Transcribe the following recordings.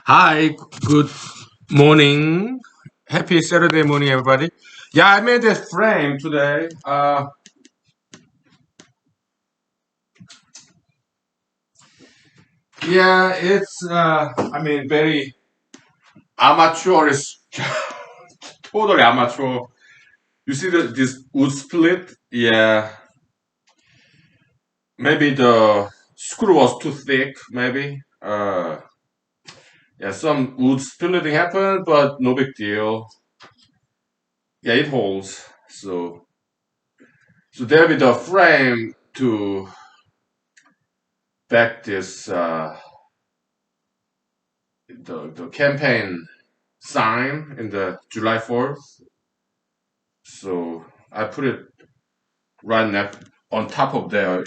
Hi, good morning. Happy Saturday morning, everybody. Yeah, I made this frame today. Yeah, it's very amateur. It's totally amateur. You see this wood split? Yeah, maybe the screw was too thick. Maybe. Yeah, some wood splitting happened, but no big deal. Yeah, it holds. So there with the frame to back this the campaign sign in the July 4th. So I put it right next on top of the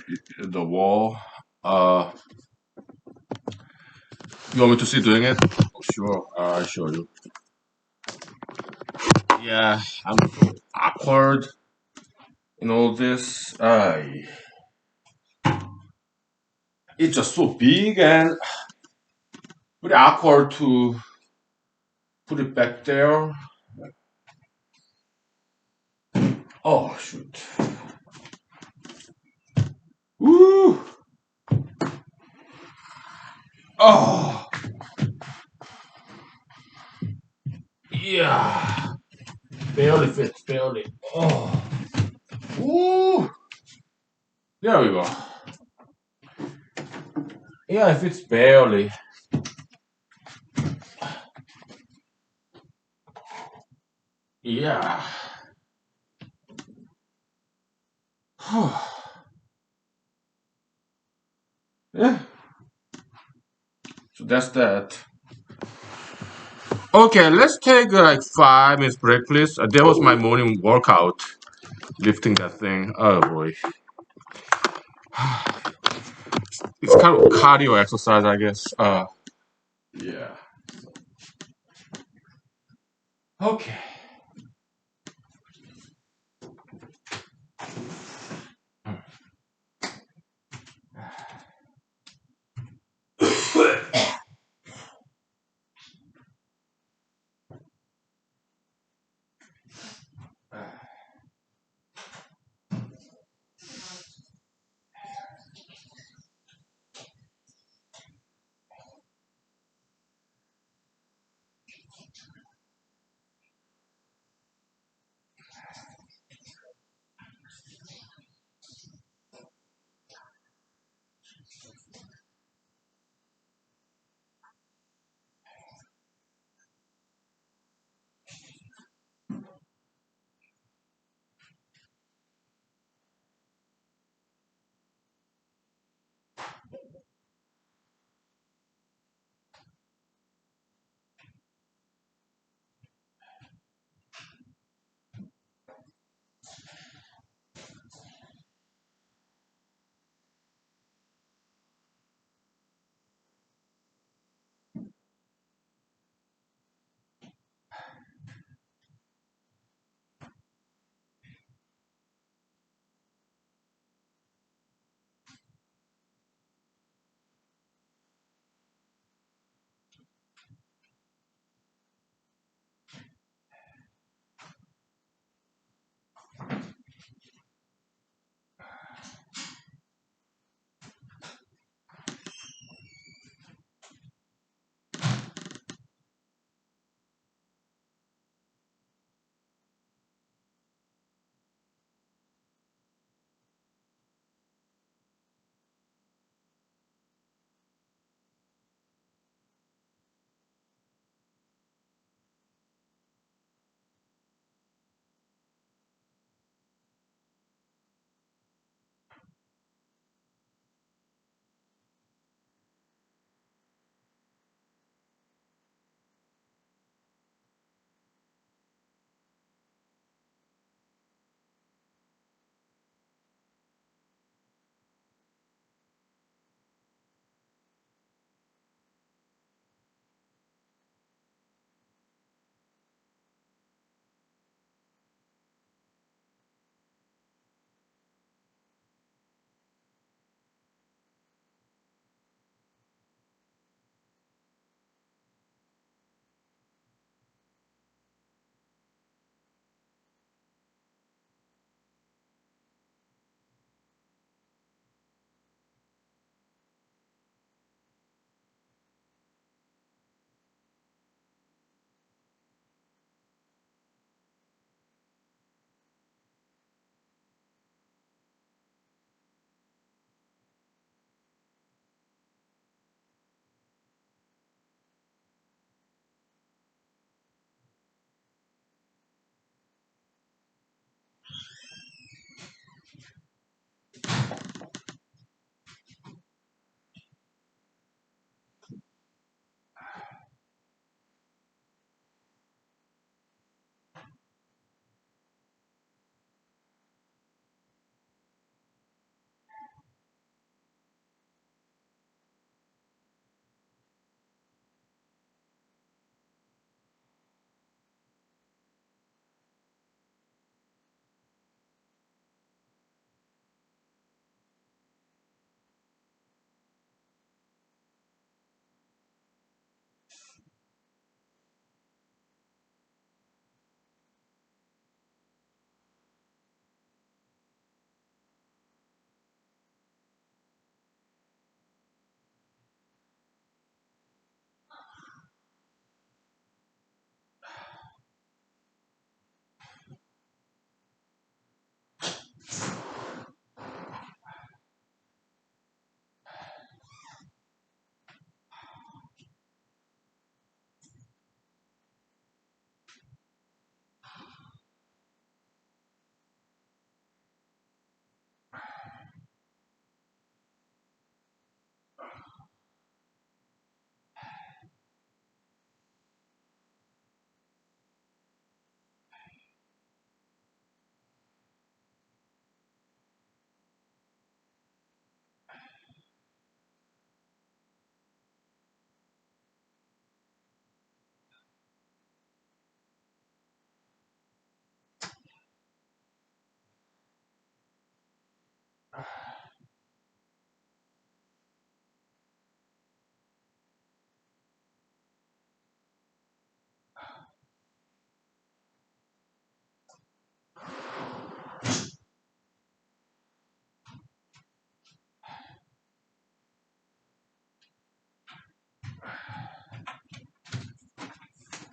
wall. Uh, you want me to see doing it? Oh, sure, I'll show you. Yeah, I'm so awkward in all this. It's just so big and very awkward to put it back there. Oh shoot! Woo! Oh yeah, barely fits, barely. Oh, woo! There we go. Yeah, if it's barely. Yeah. Yeah. So that's that. Okay, let's take like 5 minutes break, please. That was my morning workout, lifting that thing. Oh boy, it's kind of cardio exercise, I guess. Yeah. Okay.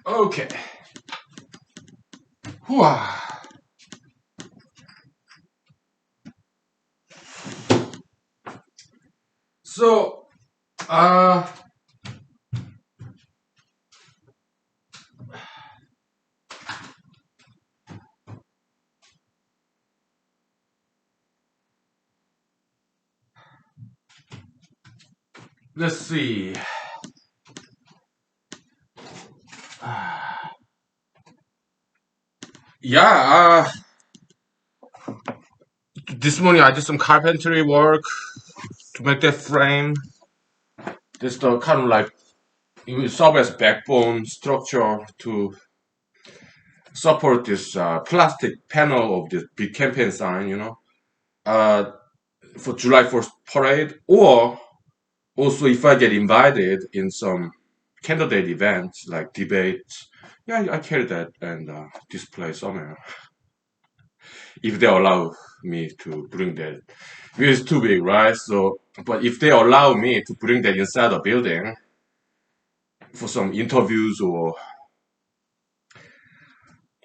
Okay. Whew. So, uh, let's see. Yeah, this morning I did some carpentry work to make that frame. This the kind of like it will serve as backbone structure to support this plastic panel of this big campaign sign, uh, for July 1st parade, or also if I get invited in some candidate events like debates, yeah, I carry that and display somewhere if they allow me to bring that. Because it's too big, right? So, but if they allow me to bring that inside the building for some interviews or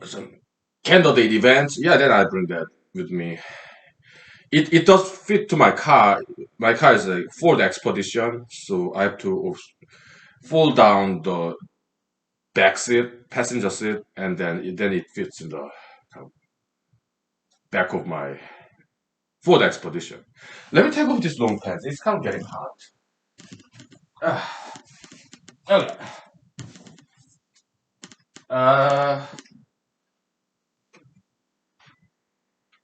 some candidate events, yeah, then I bring that with me. It does fit to my car. My car is a Ford Expedition, so I have to fold down the back seat, passenger seat, and then it fits in the back of my Ford Expedition. Let me take off this long pants. It's kind of getting hot. Okay. Uh,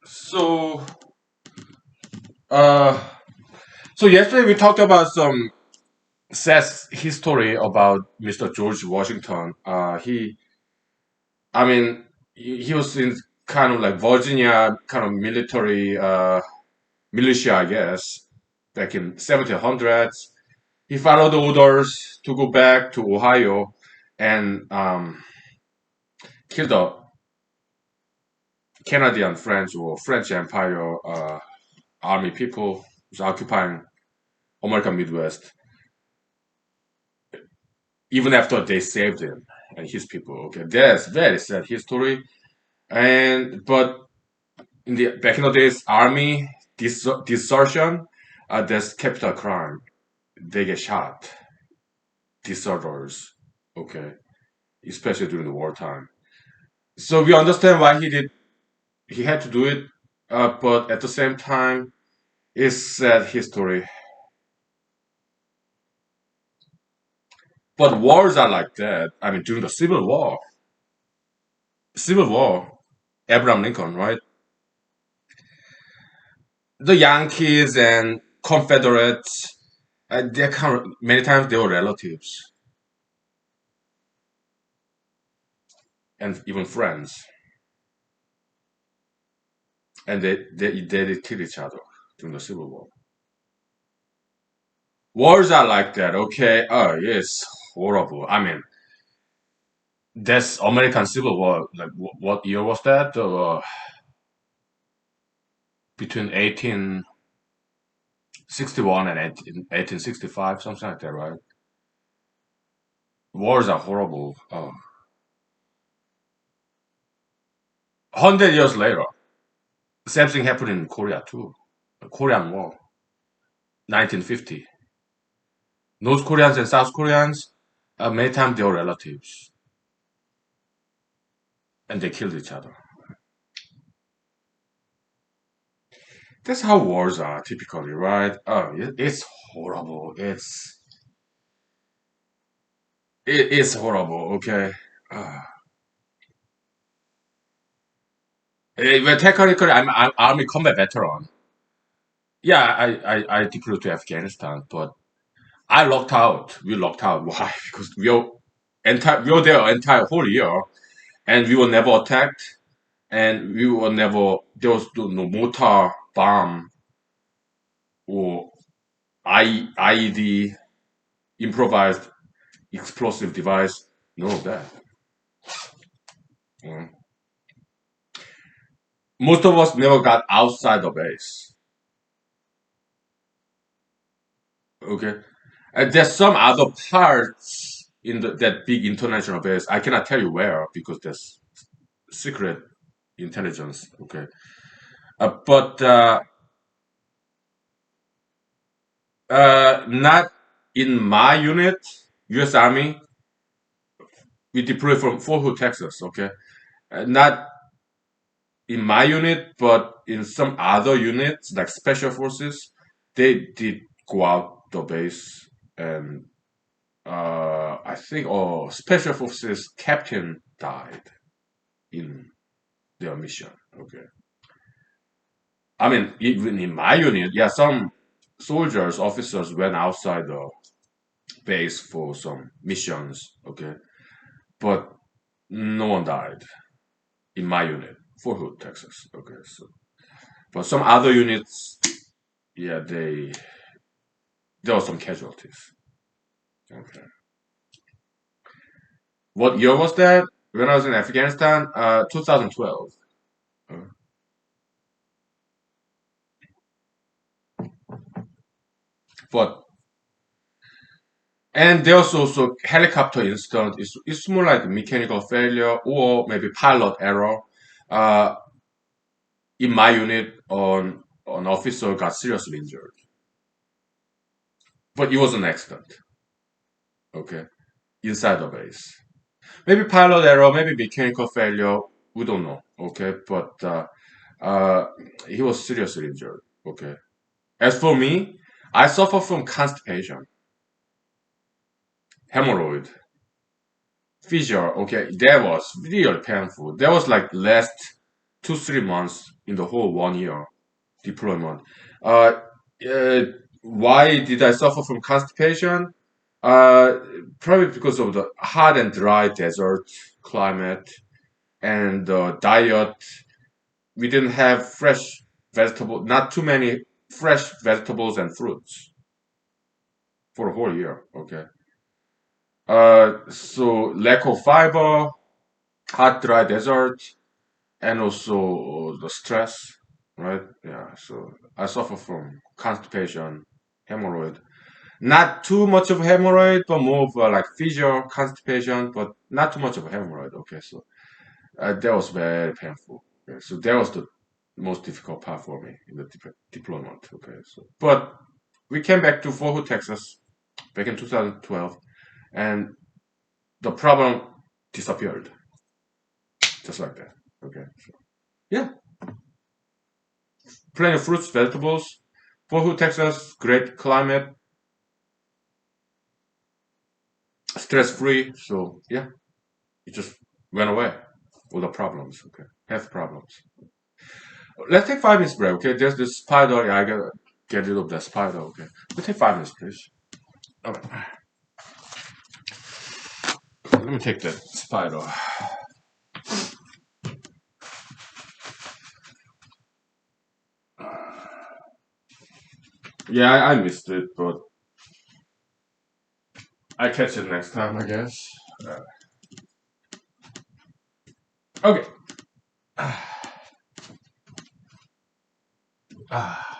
so uh, so yesterday we talked about some sad history about Mr. George Washington. I mean, he was in kind of like Virginia, kind of military militia, I guess, back in 1700s. He followed the orders to go back to Ohio and kill the Canadian French or French Empire army people who's occupying American Midwest, even after they saved him and his people. Okay, that's very sad history. And but in the back in the days, army desertion, that's capital crime. They get shot. Deserters. Okay, especially during the wartime. So we understand why he had to do it, but at the same time, it's sad history. But wars are like that. I mean, during the Civil War, Abraham Lincoln, right? The Yankees and Confederates, they kind of, many times they were relatives and even friends, and they kill each other during the Civil War. Wars are like that, okay? Oh, yes, horrible. I mean, that's American Civil War. Like, what year was that? Between 1861 and 1865, something like that, right? Wars are horrible. 100 years later, same thing happened in Korea too. The Korean War, 1950. North Koreans and South Koreans, many times they were relatives, and they killed each other. That's how wars are typically, right? Oh, it's horrible. It's horrible. Okay. Uh, well, technically, I'm Army combat veteran. Yeah, I deployed to Afghanistan, but I locked out. We locked out. Why? Because we were there entire whole year, and we were never attacked, and we were never there was no mortar, bomb, or IED, improvised explosive device. None of that. Mm. Most of us never got outside the base. Okay, and there's some other parts in that big international base. I cannot tell you where because there's secret intelligence. Okay, but not in my unit. U.S. Army. We deployed from Fort Hood, Texas. Okay, not in my unit, but in some other units like special forces, they did go out the base, and I think special forces captain died in their mission. Okay, I mean even in my unit, yeah, some soldiers, officers went outside the base for some missions. Okay, but no one died in my unit, Fort Hood, Texas. Okay, so but some other units, yeah, there were some casualties. Okay. What year was that? When I was in Afghanistan, 2012. Uh, But and there was also helicopter incident. It's more like mechanical failure or maybe pilot error. Uh, in my unit, an officer got seriously injured, but it was an accident. Okay, inside the base. Maybe pilot error, maybe mechanical failure. We don't know. Okay, but uh, he was seriously injured. Okay. As for me, I suffer from constipation, hemorrhoid, fissure. Okay, that was really painful. That was like last 2 3 months in the whole 1 year deployment. Uh, uh, why did I suffer from constipation? Uh, Probably because of the hot and dry desert climate and the diet. We didn't have fresh vegetable, not too many fresh vegetables and fruits for a whole year. Okay. So lack of fiber, hot, dry desert, and also the stress, right? Yeah. So I suffer from constipation, hemorrhoid. Not too much of hemorrhoid, but more of like fissure, constipation, but not too much of a hemorrhoid. Okay. So that was very painful. Okay, so that was the most difficult part for me in the deployment. Okay. So, but we came back to Fort Hood, Texas, back in 2012, and the problem disappeared just like that. Okay. So, yeah, plenty of fruits, vegetables. Fort Hood, Texas, great climate, stress free. So yeah, it just went away. All the problems. Okay, health problems. Let's take 5 minutes break. Okay, there's this spider. Yeah, I gotta get rid of that spider. Okay, let's take 5 minutes, please. Okay, let me take that spider. Yeah, I missed it, but I catch it next time, I guess. Okay. Ah.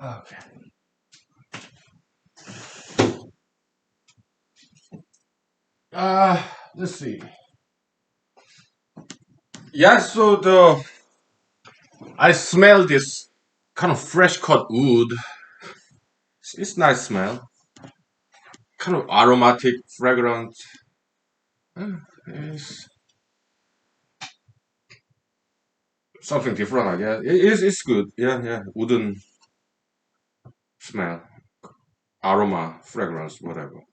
Okay. Let's see. Yeah, so the I smell this kind of fresh cut wood. It's nice smell, kind of aromatic, fragrant. It's something different, I guess. It's good. Yeah, yeah. Wooden smell, aroma, fragrance, whatever.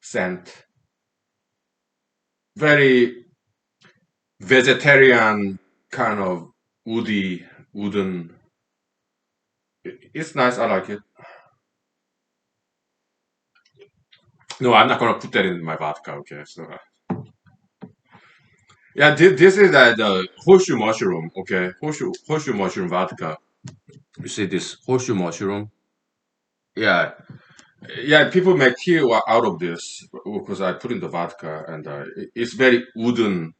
Scent. Very vegetarian kind of woody, wooden. It's nice. I like it. No, I'm not gonna put that in my vodka. Okay, so yeah, this is the horseshoe mushroom. Okay, horseshoe mushroom vodka. You see this horseshoe mushroom? Yeah, yeah. People make tea out of this because I put in the vodka, and it's very wooden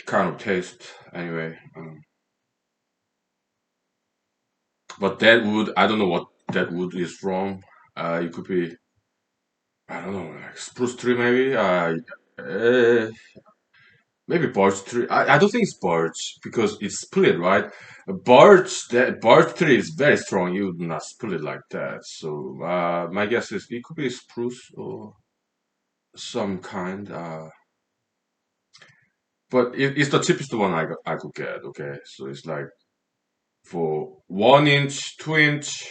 kind of taste. Anyway, but that wood, I don't know what that wood is from. It could be, I don't know, like spruce tree maybe. Maybe birch tree. I don't think it's birch because it's split, right? That birch tree is very strong. You would not split it like that. So my guess is it could be spruce or some kind. But it's the cheapest one I could get. Okay, so it's like for 1 inch, 2 inch,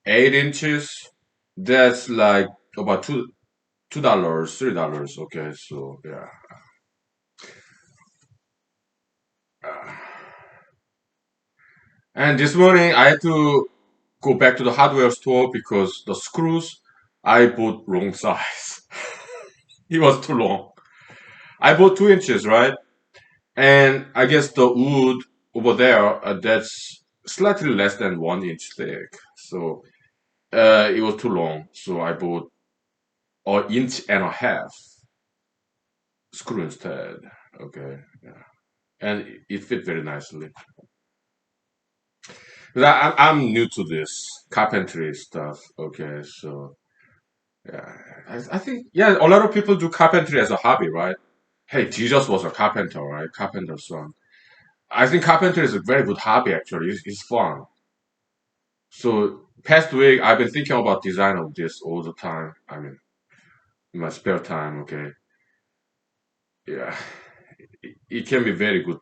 8 inches. That's like about $2, $3. Okay, so yeah. Uh, and this morning I had to go back to the hardware store because the screws I bought wrong size. It was too long. I bought 2 inches, right? And I guess the wood over there that's slightly less than 1 inch thick. So it was too long. So I bought an inch and a half screw instead. Okay, yeah, and it fit very nicely. But I'm new to this carpentry stuff. Okay, so yeah, I think yeah, a lot of people do carpentry as a hobby, right? Hey, Jesus was a carpenter, right? Carpenter's son. I think carpentry is a very good hobby. Actually, it's fun. So past week, I've been thinking about design of this all the time. I mean, in my spare time. Okay, yeah, it can be very good,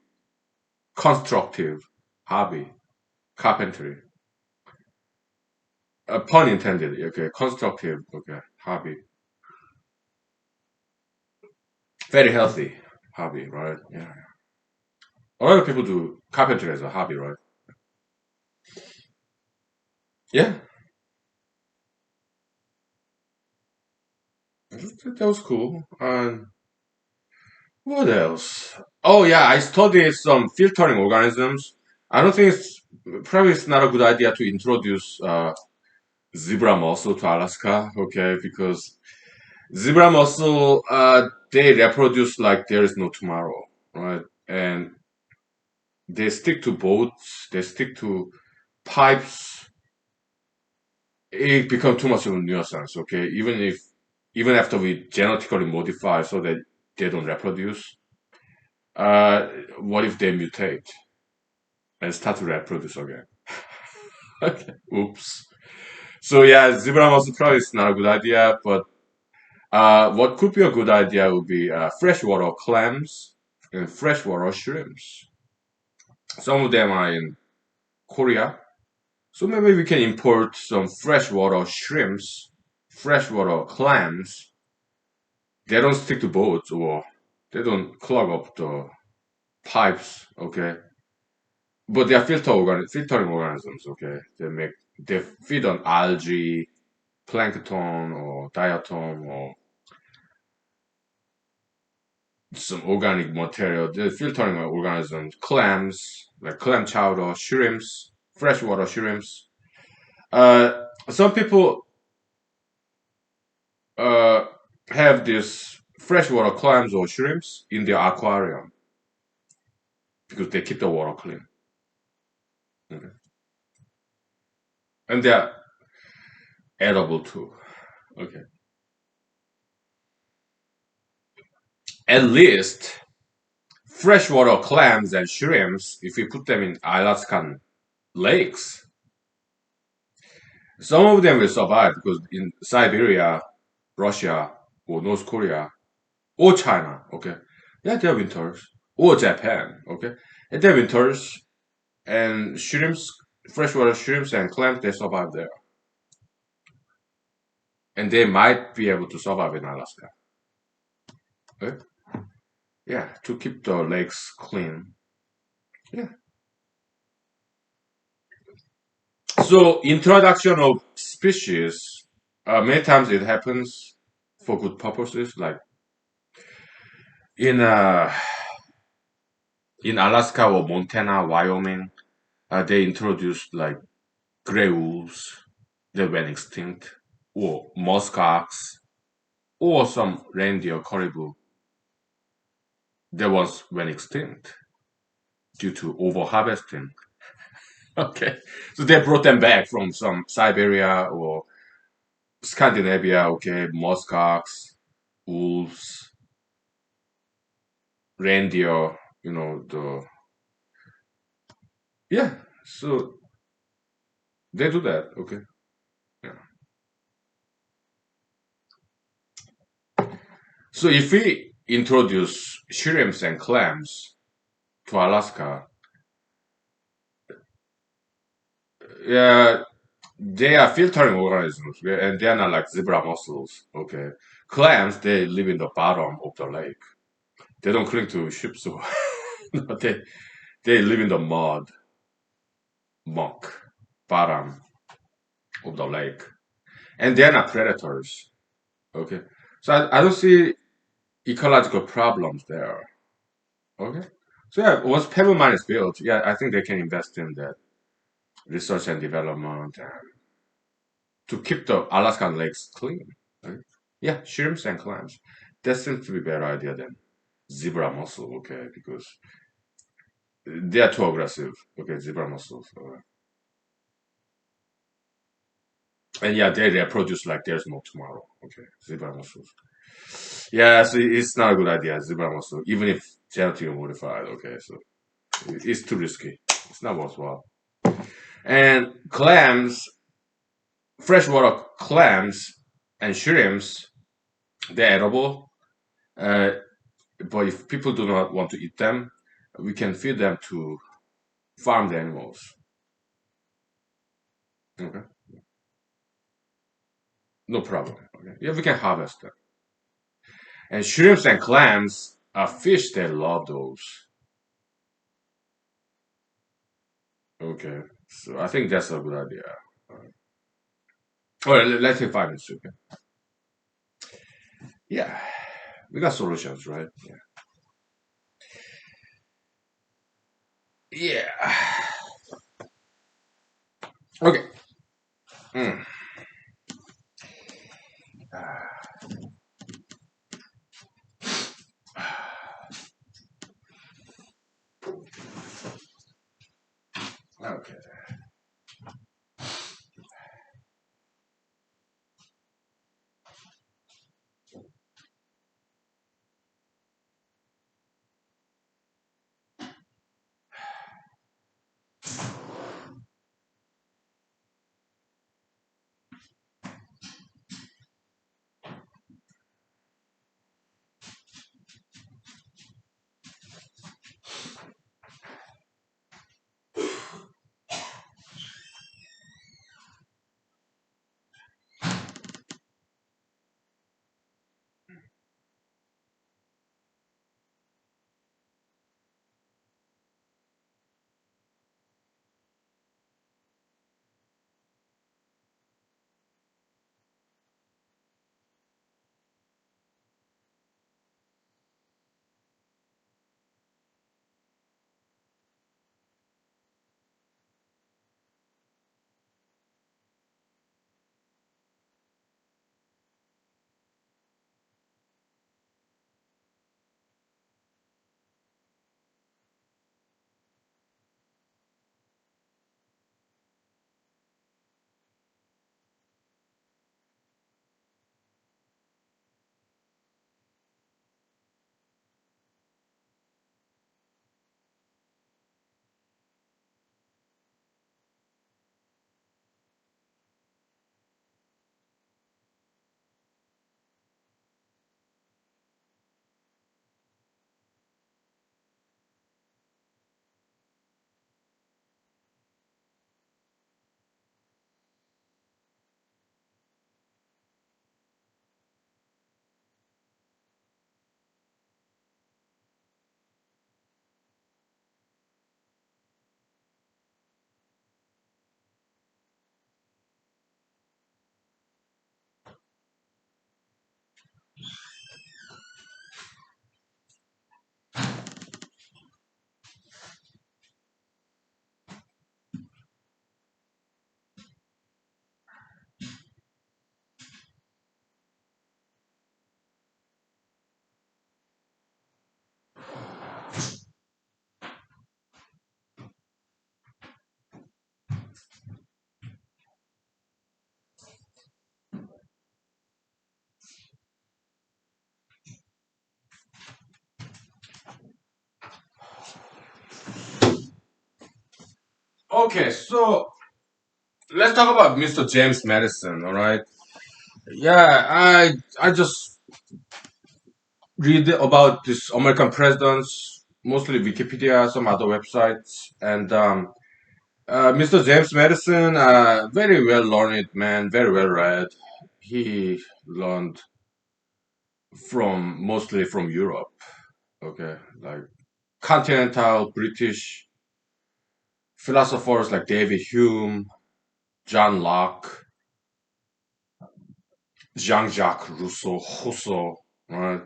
constructive hobby. Carpentry. Pun intended. Okay, constructive. Okay, hobby. Very healthy hobby, right? Yeah. A lot of people do carpentry as a hobby, right? Yeah, that was cool. And what else? Oh yeah, I studied some filtering organisms. I don't think it's probably it's not a good idea to introduce zebra mussel to Alaska, okay? Because zebra mussel they reproduce like there is no tomorrow, right? And they stick to boats, they stick to pipes. It becomes too much of a nuisance, okay? Even after we genetically modify so that they don't reproduce, uh, what if they mutate and start to reproduce again? Okay, oops. So yeah, zebra mussel probably is not a good idea, but what could be a good idea would be freshwater clams and freshwater shrimps. Some of them are in Korea, so maybe we can import some freshwater shrimps, freshwater clams. They don't stick to boats or they don't clog up the pipes, okay? But they are filtering organisms, okay? They feed on algae, plankton, or diatom, or some organic material. They're filtering organisms, clams, like clam chowder, shrimps, freshwater shrimps. Some people uh, have this freshwater clams or shrimps in their aquarium because they keep the water clean. Okay. and they're edible too. Okay, at least freshwater clams and shrimps, if we put them in Alaskan lakes, some of them will survive because in Siberia, Russia, or North Korea, or China, okay, yeah, they are winters, or Japan, okay, and they're winters, and shrimps, freshwater shrimps and clams, they survive there, and they might be able to survive in Alaska. Okay? Yeah, to keep the lakes clean. Yeah. So introduction of species, many times it happens for good purposes. Like in uh, in Alaska or Montana, Wyoming, they introduced like gray wolves that went extinct, or muskox, or some reindeer caribou that was went extinct due to overharvesting. Okay, so they brought them back from some Siberia or Scandinavia. Okay, muskox, wolves, reindeer. The yeah. So they do that. Okay. Yeah. So if we introduce shrimps and clams to Alaska, yeah, they are filtering organisms, yeah, and they are not like zebra mussels. Okay, clams they live in the bottom of the lake. They don't cling to ships, so no, they live in the mud, muck, bottom of the lake, and they're not predators. Okay, so I don't see ecological problems there. Okay, so yeah, once Pebble Mine is built, yeah, I think they can invest in that research and development to keep the Alaskan lakes clean. Right? Yeah, shrimps and clams. That seems to be a better idea than zebra mussel. Okay, because they are too aggressive. Okay, zebra mussels. And yeah, they reproduce like there's no tomorrow. Okay, zebra mussels. Yeah, so it's not a good idea, zebra mussel, even if genetically modified. Okay, so it's too risky. It's not worthwhile. And clams, freshwater clams and shrimps, they're edible. Uh, but if people do not want to eat them, we can feed them to farmed animals. Okay, no problem. Okay, yeah, we can harvest them. And shrimps and clams are fish that love those. Okay, so I think that's a good idea. Well, let's say 5 minutes. Okay. Yeah, we got solutions, right? Yeah. Yeah. Okay. Mm. Okay. Okay, so let's talk about Mr. James Madison. All right. Yeah, I just read about this American presidents, mostly Wikipedia, some other websites, and Mr. James Madison, very well learned man, very well read. He learned from mostly from Europe. Okay, like continental British philosophers like David Hume, John Locke, Jean-Jacques Rousseau, right?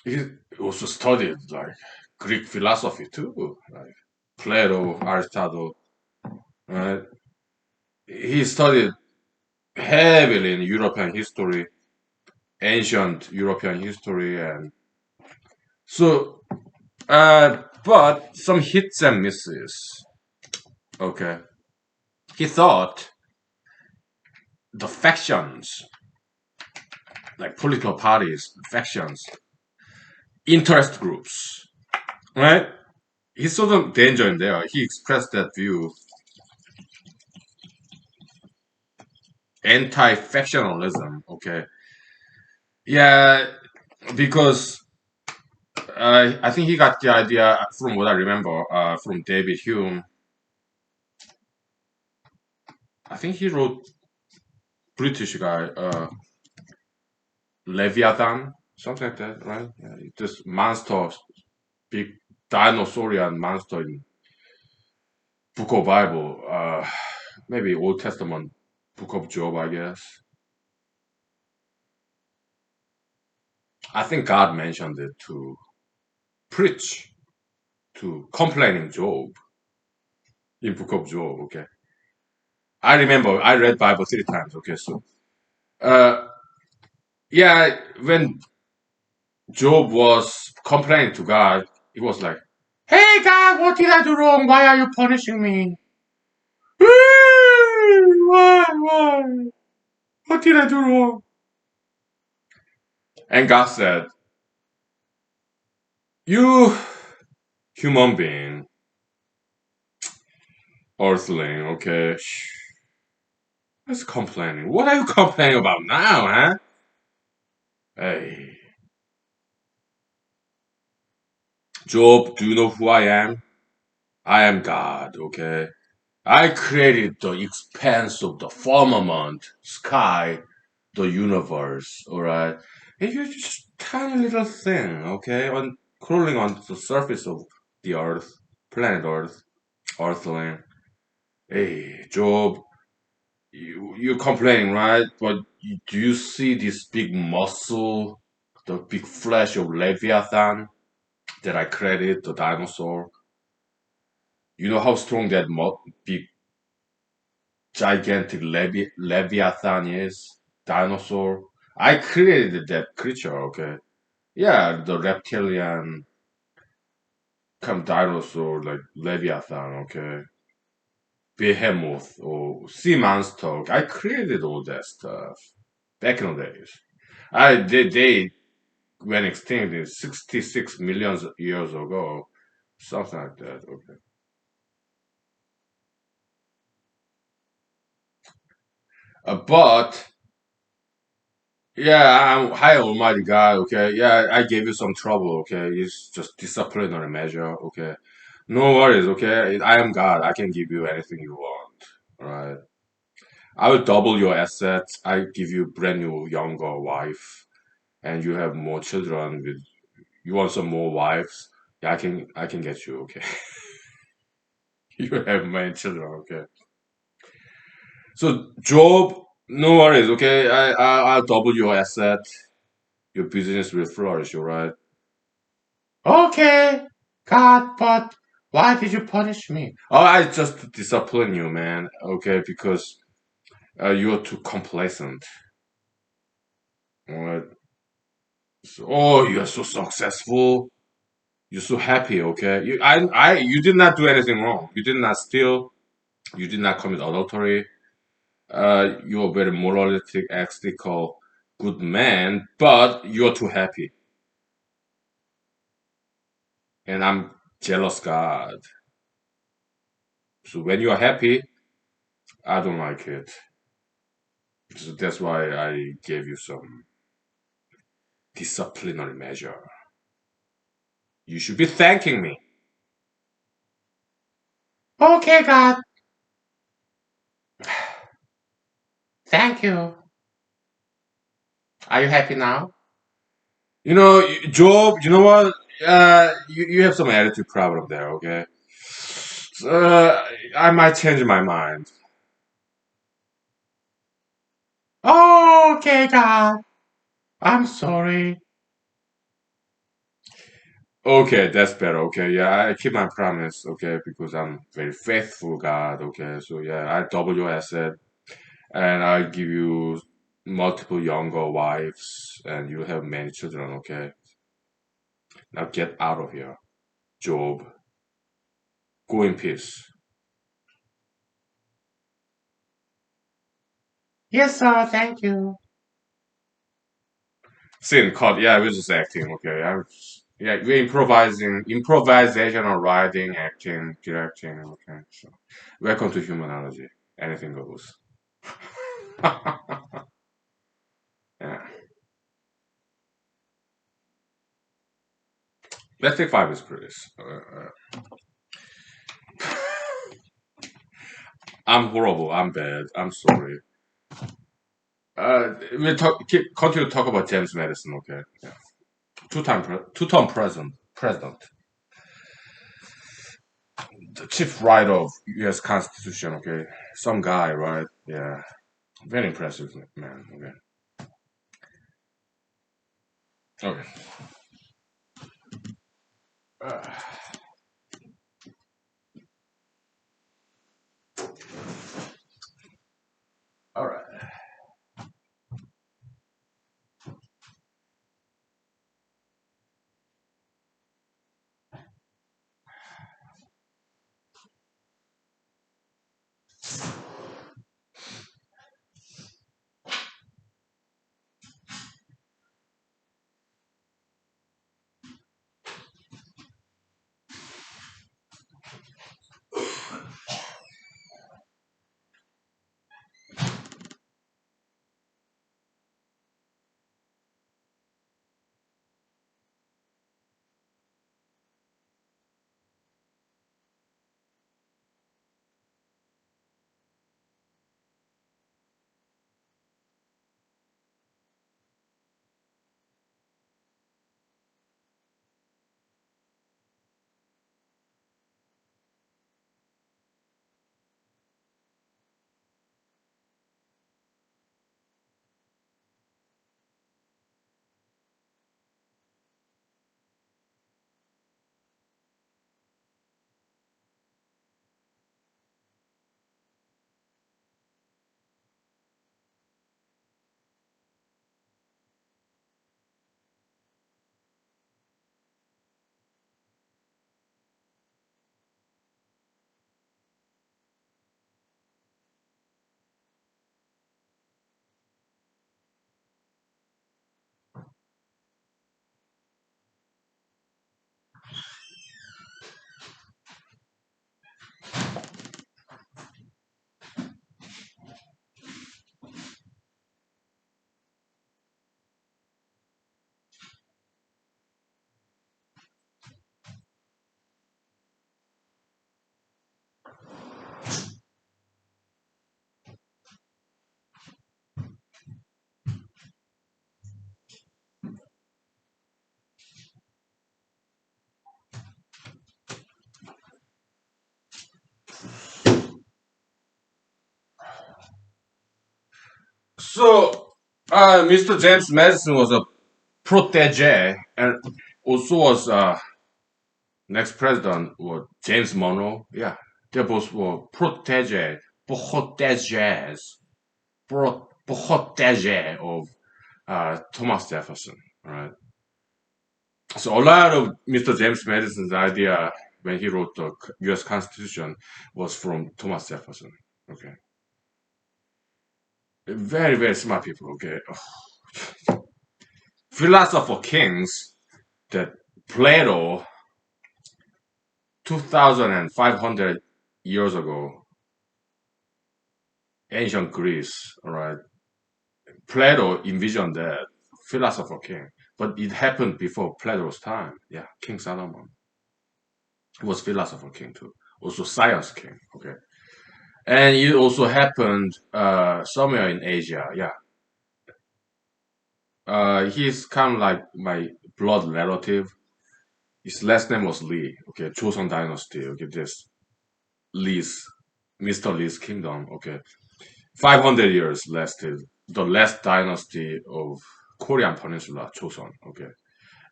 He also studied like Greek philosophy too, like Plato, Aristotle, right? He studied heavily in European history, ancient European history, and so, but some hits and misses. Okay, he thought the factions, like political parties, factions, interest groups, right? He saw the danger in there. He expressed that view, anti-factionalism. Okay, yeah, because I think he got the idea from what I remember from David Hume. I think he wrote British guy Leviathan, something like that, right? Yeah, this monster, big dinosaurian monster in Book of Bible, maybe Old Testament Book of Job, I guess. I think God mentioned it to preach to complaining Job in Book of Job. Okay, I remember I read Bible 3 times. Okay, so uh, yeah, when Job was complaining to God, he was like, "Hey God, what did I do wrong? Why are you punishing me? Why? Why? What did I do wrong?" And God said, "You human being, earthling, okay, what's complaining? What are you complaining about now, huh? Hey, Job, do you know who I am? I am God, okay? I created the expanse of the firmament, sky, the universe, alright? And you're just tiny little thing, okay? On crawling on the surface of the earth, planet Earth, Earthling. Hey, Job, you're complaining, right? But do you see this big muscle, the big flesh of Leviathan that I created, the dinosaur? You know how strong that big, gigantic Leviathan is? Dinosaur? I created that creature, okay? Yeah, the reptilian kind of dinosaur like Leviathan, okay? Behemoth or sea monster. I created all that stuff back in the days. They went extinct in 66 million years ago, something like that. Okay, but yeah, I'm high almighty God. Okay, yeah, I gave you some trouble. Okay, it's just disciplinary measure. Okay, no worries. Okay, I am God. I can give you anything you want. All right. I will double your assets. I give you brand new younger wife, and you have more children. With you want some more wives? Yeah, I can get you. Okay, you have many children. Okay. So Job, no worries, okay? I'll double your asset. Your business will flourish, all right? Okay, God, but why did you punish me? Oh, I just discipline you, man. Okay, because you're too complacent. All right. So, oh, you're so successful. You're so happy. Okay. You did not do anything wrong. You did not steal. You did not commit adultery. You're a very moralistic, ethical, good man, but you're too happy. And I'm jealous God. So when you are happy, I don't like it. So that's why I gave you some disciplinary measure. You should be thanking me. Okay, God. Thank you. Are you happy now? You know, Job, you know what? You have some attitude problem there, okay? I might change my mind. Okay, God. I'm sorry. Okay, that's better. Okay, yeah, I keep my promise. Okay, because I'm very faithful, God. Okay, so yeah, I double your asset, and I give you multiple younger wives, and you have many children. Okay, now get out of here, Job. Go in peace. Yes, sir. Thank you. Scene cut. Yeah, we're just acting. Okay, yeah, we're improvising, improvisational writing, acting, directing. Okay, so welcome to humanology. Anything goes. Yeah. Let's take 5 minutes, please. I'm horrible. I'm bad. I'm sorry. We continue to talk about James Madison. Okay. Yeah. Two-time president, the chief writer of U.S. Constitution. Okay. Some guy, right? Yeah. Very impressive man. Okay. Okay. Uh, all right. So, Mr. James Madison was a protege, and also was next president was James Monroe. Yeah, they both were protege of Thomas Jefferson. Right. So a lot of Mr. James Madison's idea when he wrote the U.S. Constitution was from Thomas Jefferson. Okay, very very smart people. Okay, philosopher kings that Plato 2,500 years ago, ancient Greece, all right, Plato envisioned that philosopher king, but it happened before Plato's time. Yeah, King Solomon was philosopher king too, also science king. Okay, and it also happened somewhere in Asia. Yeah, he's kind of like my blood relative. His last name was Lee. Okay, Joseon Dynasty. Okay, this Lee's Mr. Lee's kingdom. Okay, 500 years lasted. The last dynasty of Korean Peninsula, Joseon. Okay,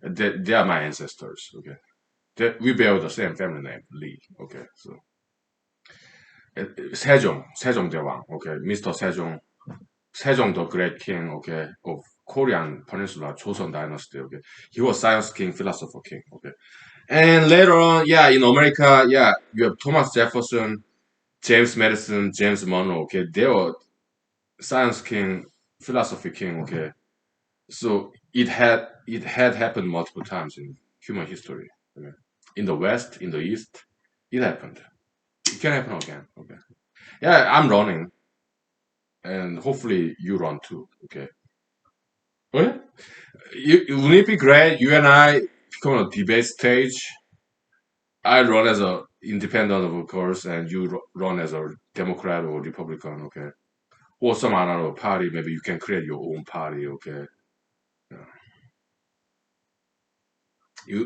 they are my ancestors. Okay, we bear the same family name, Lee. Okay, so Sejong Daewang. Okay, Mr. Sejong the Great King. Okay, of Korean Peninsula, Joseon Dynasty. Okay, he was science king, philosopher king. Okay, and later on, yeah, in America, yeah, you have Thomas Jefferson, James Madison, James Monroe. Okay, they were science king, philosophy king. Okay, so it had happened multiple times in human history. Okay? In the West, in the East, it happened. It can happen again. Okay. Yeah, I'm running, and hopefully you run too. Okay. Oh, yeah? Wouldn't it be great? You and I become a debate stage. I run as a independent, of course, and you run as a Democrat or Republican. Okay. Or some other party. Maybe you can create your own party. Okay. Yeah.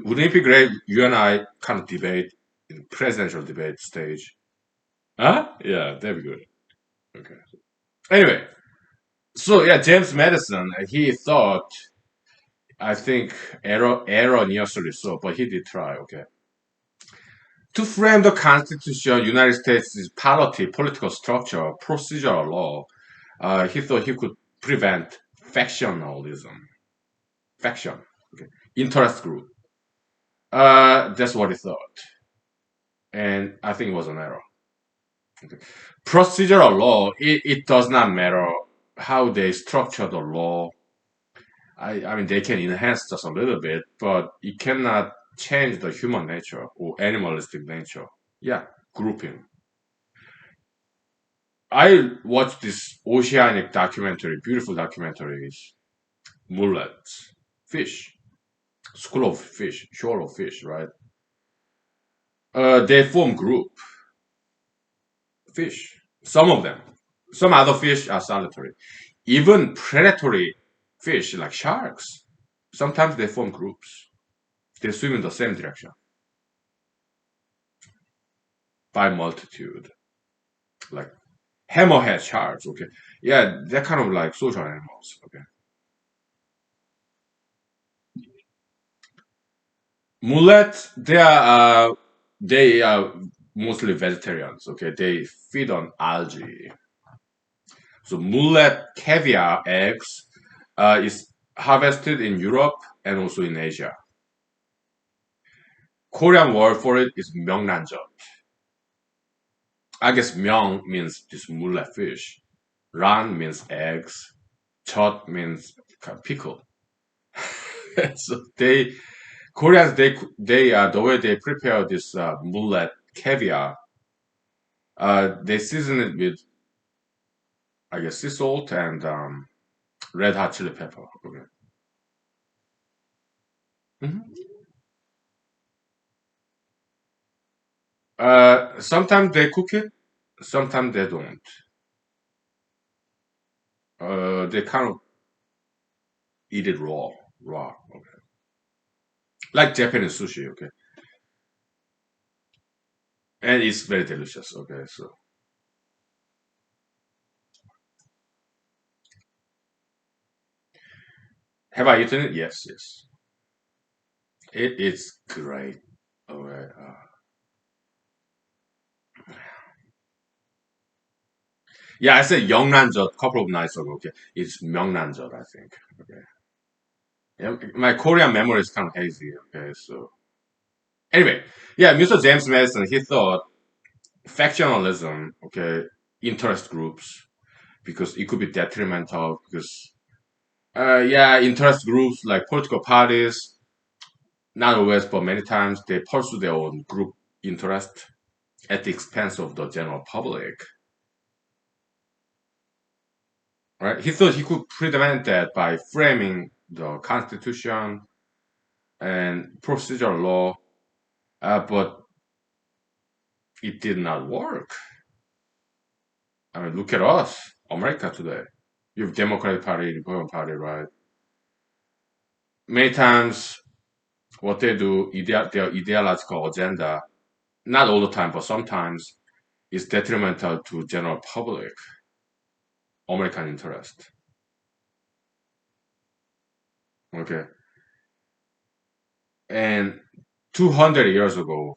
Wouldn't it be great? You and I kind of debate in presidential debate stage. Huh? Yeah, that'd be good. Okay. Anyway, so yeah, James Madison, he thought, I think, erroneously so, but he did try. Okay. To frame the Constitution, United States' polity, political structure, procedural law, he thought he could prevent factionalism, faction, okay, interest group. That's what he thought, and I think it was an error. Okay. Procedural law, it does not matter how they structure the law. I mean, they can enhance just a little bit, but it cannot change the human nature or animalistic nature. Yeah, grouping. I watched this oceanic documentary, beautiful documentaries, mullets, fish, school of fish, shore of fish, right? They form group, fish. Some of them. Some other fish are solitary. Even predatory fish like sharks, sometimes they form groups. They swim in the same direction by multitude, like hammerhead sharks. Okay, yeah, they're kind of like social animals. Okay, mullets, they are mostly vegetarians. Okay, they feed on algae. So mullet caviar eggs is harvested in Europe and also in Asia. Korean word for it is 명란젓. I guess 명 means this mullet fish. ran means eggs. 젓 means pickle. So Koreans they the way they prepare this mullet caviar, they season it with, I guess, sea salt and red hot chili pepper. Okay. Mhm. Sometimes they cook it, sometimes they don't. They kind of eat it raw. Okay, like Japanese sushi. Okay, and it's very delicious. Okay, so have I eaten it? Yes, yes. It's great. Okay. Yeah, I said Yeongranjeot a couple of nights ago. Okay, it's Myeongranjeot, I think. Okay. Yeah, my Korean memory is kind of hazy. Okay, so anyway, yeah, Mr. James Madison, he thought factionalism, okay, interest groups, because it could be detrimental. Because yeah, interest groups like political parties, not always, but many times they pursue their own group interest. at the expense of the general public, right? He thought he could prevent that by framing the Constitution and procedural law, but it did not work. I mean, look at us, America today. You have Democratic Party, Republican Party, right? Many times, what they do, their ideological agenda, not all the time, but sometimes, is detrimental to general public American interest. Okay, and 200 years ago,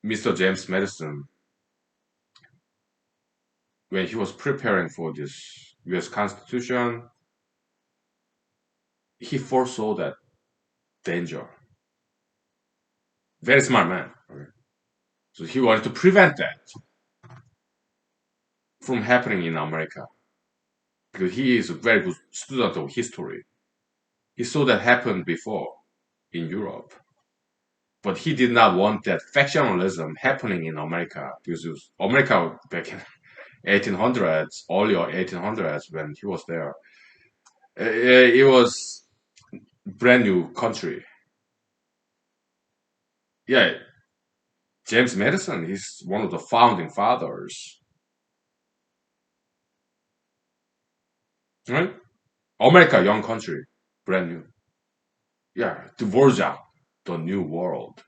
Mr. James Madison, when he was preparing for this U.S. Constitution, he foresaw that danger. Very smart man. Okay? So he wanted to prevent that from happening in America because he is a very good student of history. He saw that happen before in Europe, but he did not want that factionalism happening in America because it was America back in 1800s, earlier 1800s when he was there. It was brand new country. Yeah, James Madison, he's one of the founding fathers, right? America, young country, brand new. Yeah, Dvorak, the new world.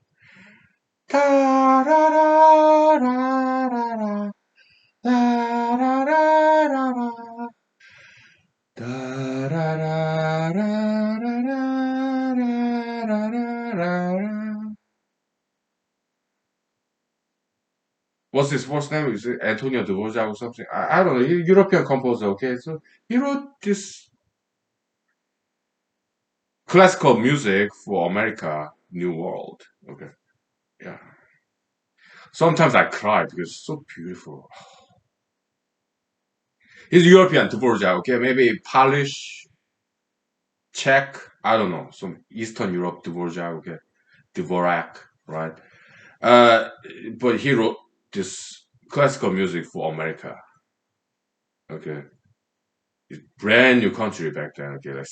What's his first name? Is it Antonio Dvorak or something? I don't know. European composer. Okay, so he wrote this classical music for America, New World. Okay, yeah. Sometimes I cry because it's so beautiful. He's European, Dvorak. Okay, maybe Polish, Czech. I don't know. Some Eastern Europe, Dvorak. Okay, Dvorak, right? Uh, but he wrote this classical music for America. Okay, it's brand new country back then. Okay, like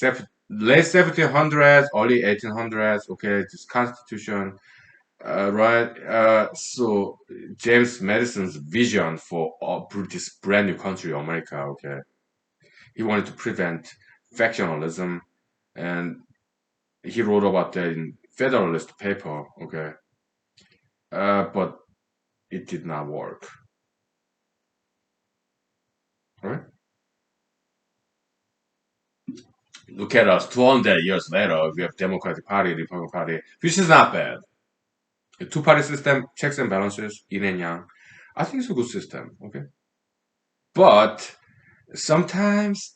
late 1700s, early 1800s. Okay, this constitution. Right. So James Madison's vision for this brand new country, America. Okay, he wanted to prevent factionalism, and he wrote about that in Federalist paper. Okay, but it did not work. Right. Look at us, 200 years later, we have Democratic Party, Republican Party, which is not bad. A two-party system, checks and balances, yin and yang. I think it's a good system, okay? But sometimes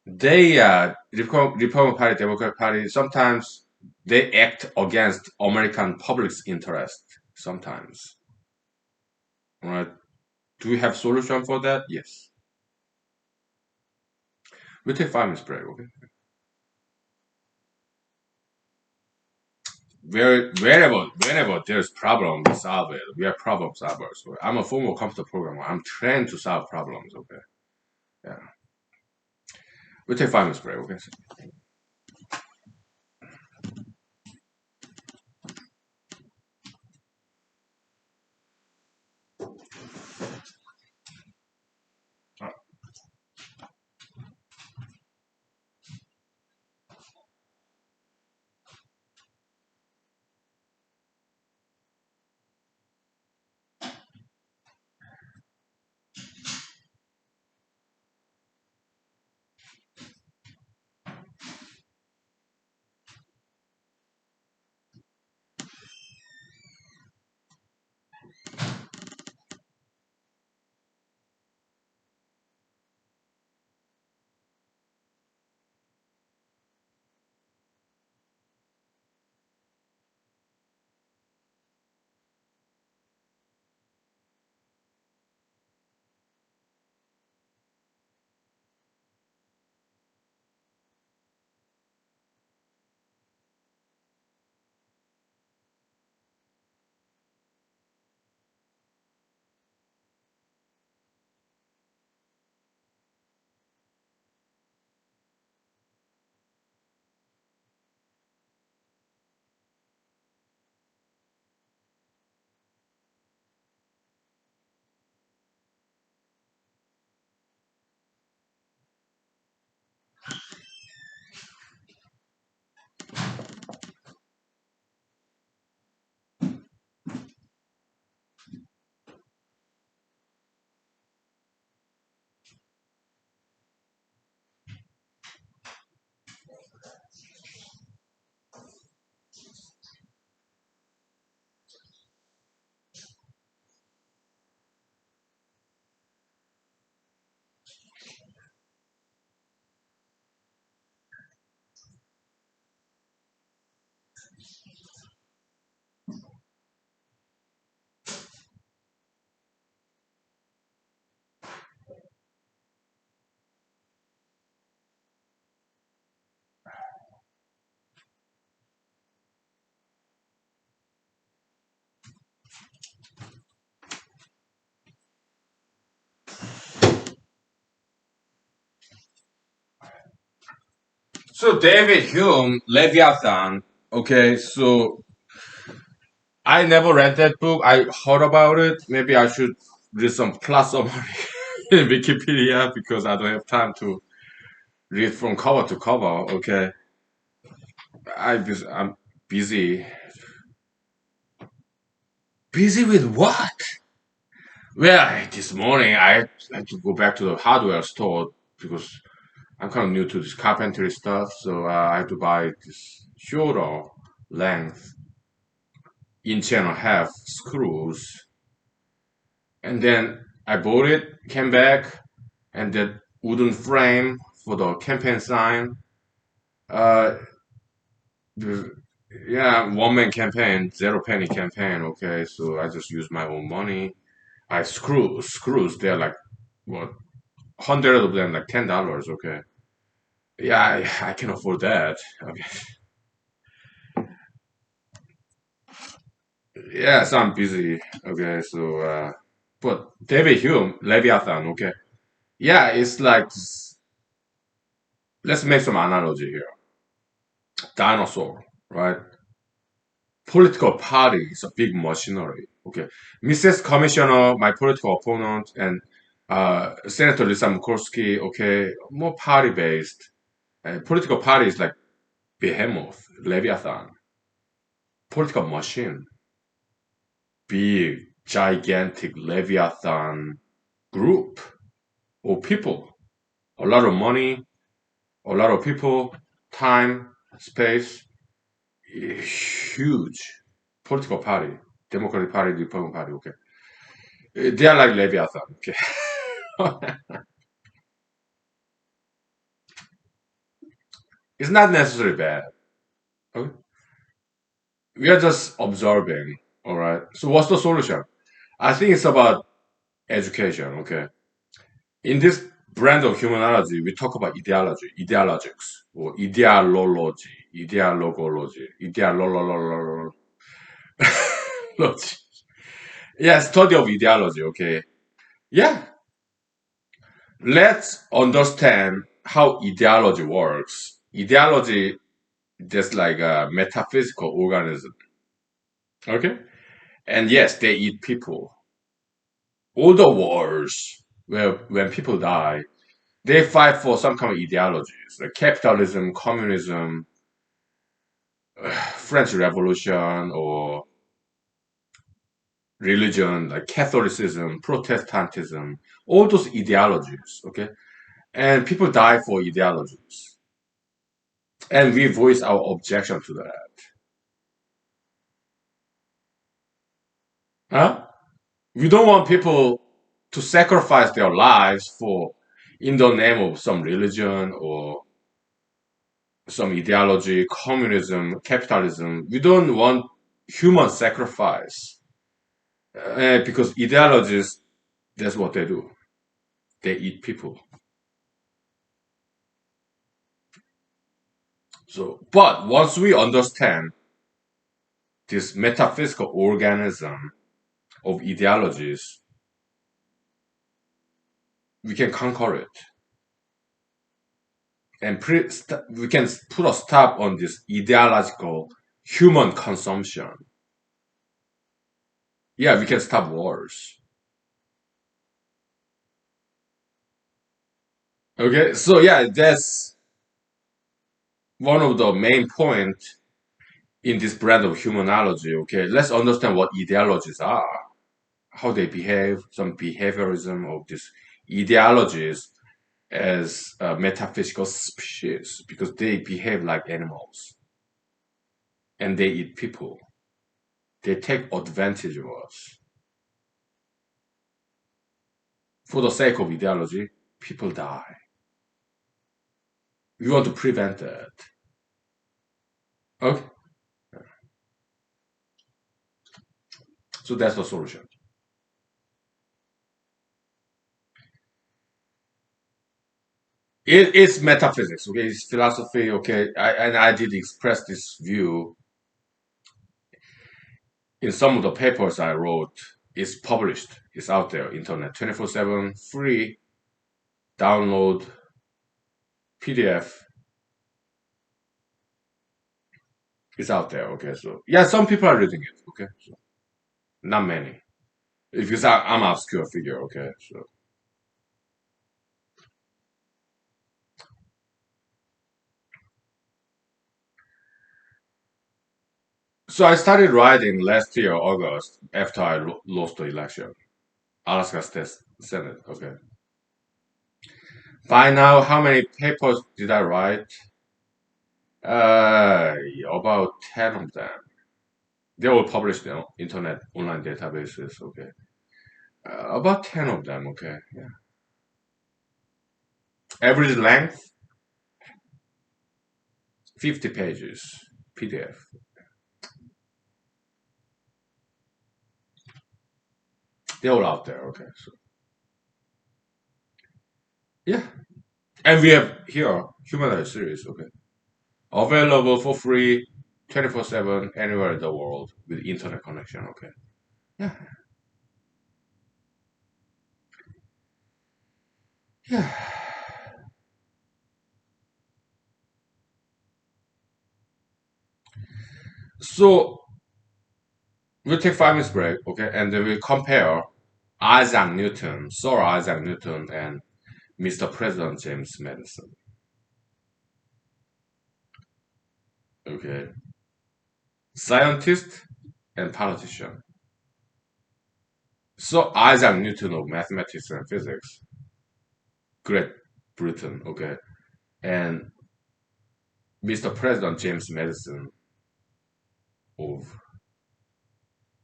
Republican Party, Democratic Party, sometimes they act against American public's interest. Sometimes, right? Do we have solution for that? Yes. We take 5 minutes break, okay? Wherever there's problem, we solve it. We are problem solvers. I'm a former computer programmer. I'm trained to solve problems. Okay. Yeah. We take 5 minutes break. Okay. So David Hume, Leviathan. Okay, so I never read that book. I heard about it. Maybe I should read some plus summary in Wikipedia because I don't have time to read from cover to cover. Okay, I'm busy. Busy with what? Well, this morning I had to go back to the hardware store because I'm kind of new to this carpentry stuff. So I had to buy this shorter length inch and a half screws, and then I bought it, came back, and that wooden frame for the campaign sign. Uh, the- yeah, one man campaign, zero penny campaign. Okay, so I just use my own money. I screws. They're like what, hundred of them, like $10. Okay, yeah, I can afford that. Okay, yeah, so I'm busy. Okay, so but David Hume, Leviathan. Okay, yeah, it's like let's make some analogy here. Dinosaur, right? Political party is a big machinery. Okay, Mrs. Commissioner, my political opponent, and Senator Lisa Murkowski. Okay, more party based. Political party is like behemoth, Leviathan, political machine, big, gigantic Leviathan group of people, a lot of money, a lot of people, time, space, huge political party, Democratic Party, Republican Party. Okay, they are like Leviathan. Okay, it's not necessarily bad. Okay? We are just observing. All right. So what's the solution? I think it's about education. Okay. In this brand of humanology, we talk about ideology, ideologics, or ideologology. Yeah, study of ideology. Okay. Yeah, let's understand how ideology works. Ideology just like a metaphysical organism. Okay? And yes, they eat people. All the wars where when people die, they fight for some kind of ideologies, like capitalism, communism, French Revolution, or religion, like Catholicism, Protestantism, all those ideologies. Okay? And people die for ideologies. And we voice our objection to that. Huh? We don't want people to sacrifice their lives for in the name of some religion or some ideology, communism, capitalism. We don't want human sacrifice because ideologies, that's what they do. They eat people. So, but once we understand this metaphysical organism of ideologies, we can conquer it and we can put a stop on this ideological human consumption. Yeah, we can stop wars. Okay, so yeah, that's one of the main points in this brand of humanology. Okay, let's understand what ideologies are, how they behave, some behaviorism of these ideologies as metaphysical species because they behave like animals and they eat people. They take advantage of us. For the sake of ideology, people die. We want to prevent that. Okay. So that's the solution. It's metaphysics, okay? It's philosophy, okay? And I did express this view in some of the papers I wrote. It's published. It's out there, internet, 24/7, free, download, PDF. It's out there, okay? So yeah, some people are reading it, okay? So not many. Because I'm an obscure figure, okay? So I started writing last year, August, after I lost the election, Alaska State Senate, okay? By now, how many papers did I write? Uh, about 10 of them. They all published on internet online databases, okay? About 10 of them, okay? Yeah. Average length, 50 pages, PDF. They're all out there, okay? So, yeah. And we have here, humanology series, okay? Available for free 24/7 anywhere in the world with internet connection, okay? Yeah. Yeah. So we'll take 5 minutes break, okay? And then we'll compare Isaac Newton, Sir Isaac Newton, and Mr. President James Madison. Okay. Scientist and politician. So Isaac Newton of mathematics and physics, Great Britain, okay. And Mr. President James Madison of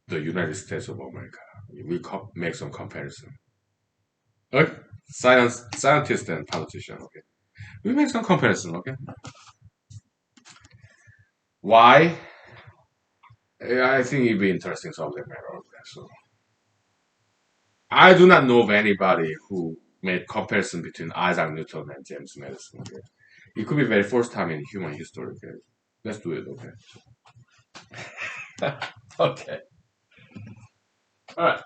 the United States of America. We make some comparison. Okay. Scientist and politician, okay. We make some comparison, okay. Why? I think it'd be interesting subject matter. Okay. So I do not know of anybody who made comparison between Isaac Newton and James Madison. Okay? It could be very first time in human history. Okay? Let's do it. Okay. Okay. All right.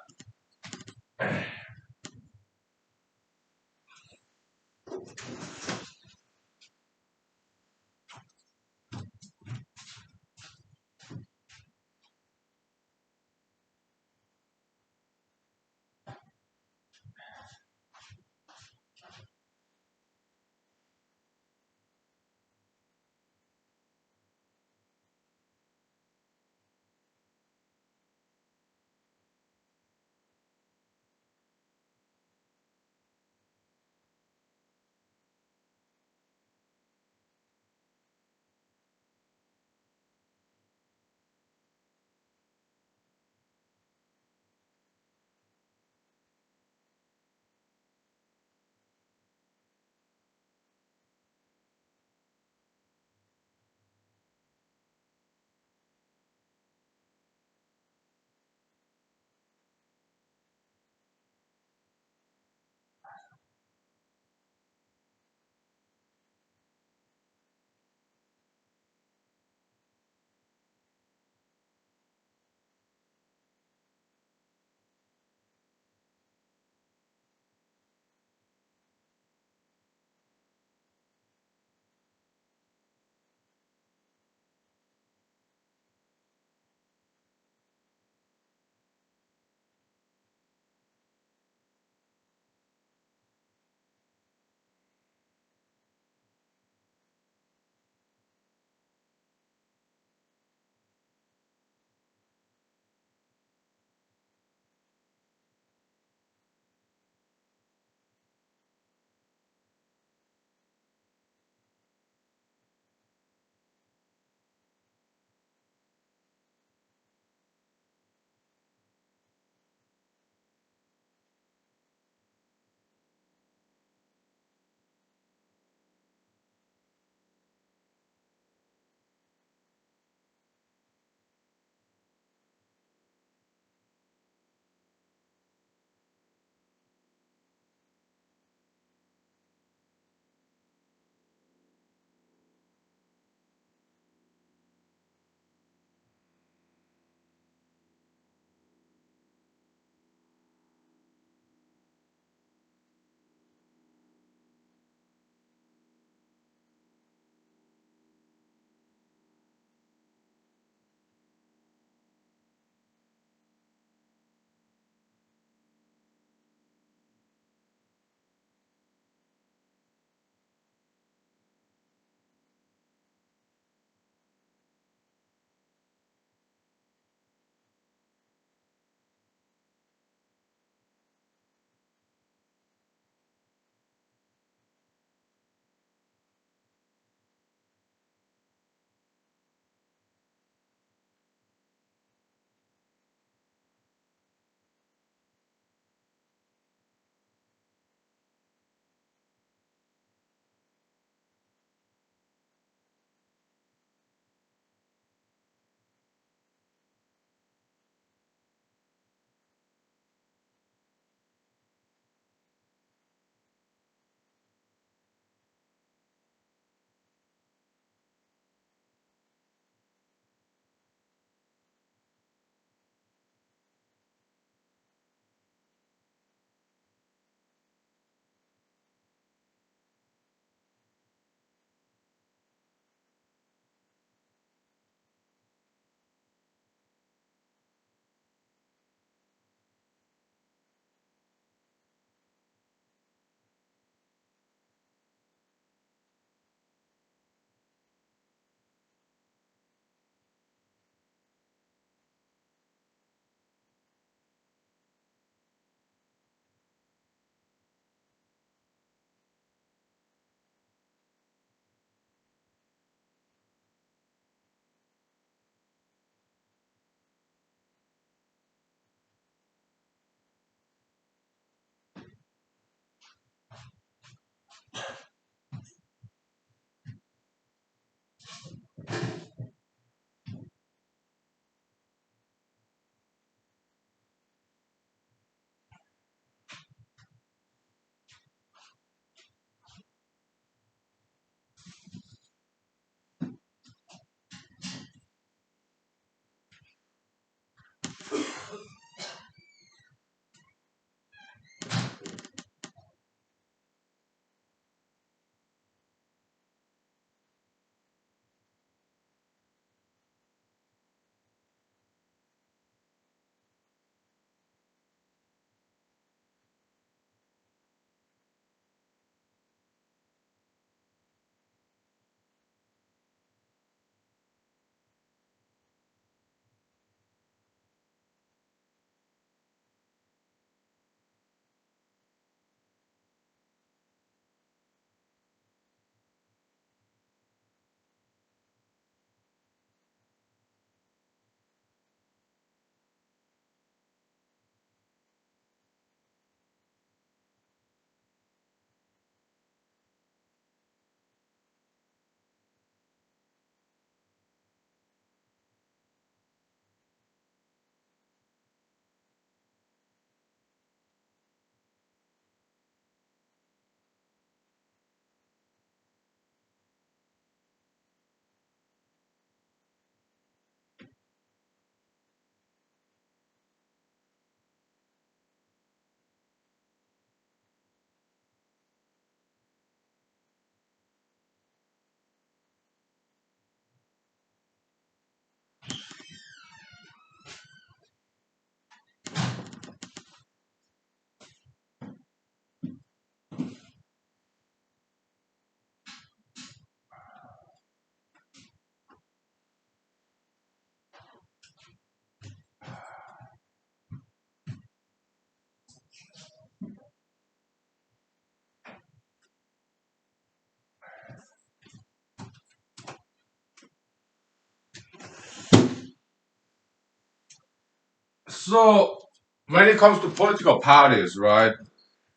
So when it comes to political parties, right?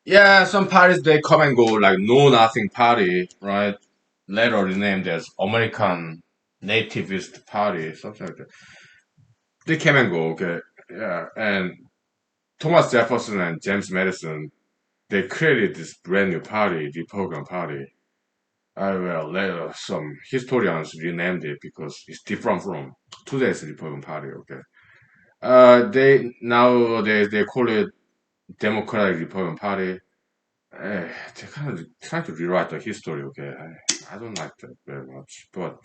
Yeah, some parties they come and go, like Know Nothing Party, right? Later renamed as American Nativist Party, something like that. They came and go, okay. Yeah, and Thomas Jefferson and James Madison, they created this brand new party, Republican Party. Well, later some historians renamed it because it's different from today's Republican Party, okay. They nowadays they call it Democratic Republican Party. They kind of trying to rewrite the history, okay. I don't like that very much, but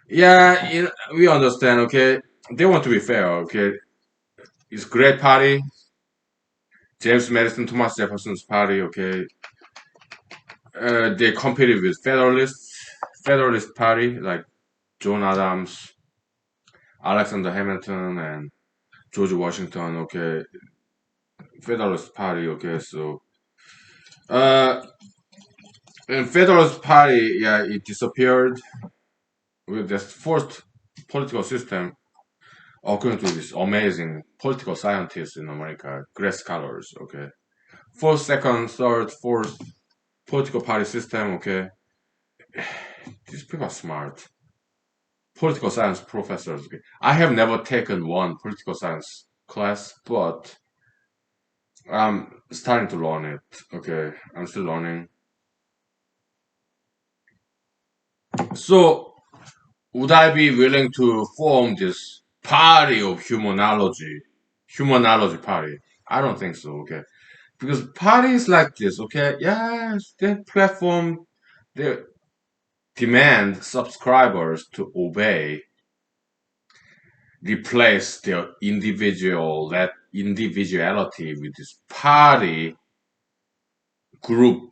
yeah, we understand, okay. They want to be fair, okay. It's great party, James Madison, Thomas Jefferson's party, okay. They competed with Federalist Party like John Adams, Alexander Hamilton, and George Washington. Okay, Federalist Party. Okay, so uh, and Federalist Party, yeah, it disappeared with this first political system. According to this amazing political scientists in America, great scholars. Okay, first, second, third, fourth political party system. Okay, these people are smart. Political science professors. Okay. I have never taken one political science class, but I'm starting to learn it. Okay, I'm still learning. So, would I be willing to form this party of humanology? Humanology party? I don't think so. Okay, because parties like this, okay, yes, their platform, they demand subscribers to obey, replace their individuality with this party group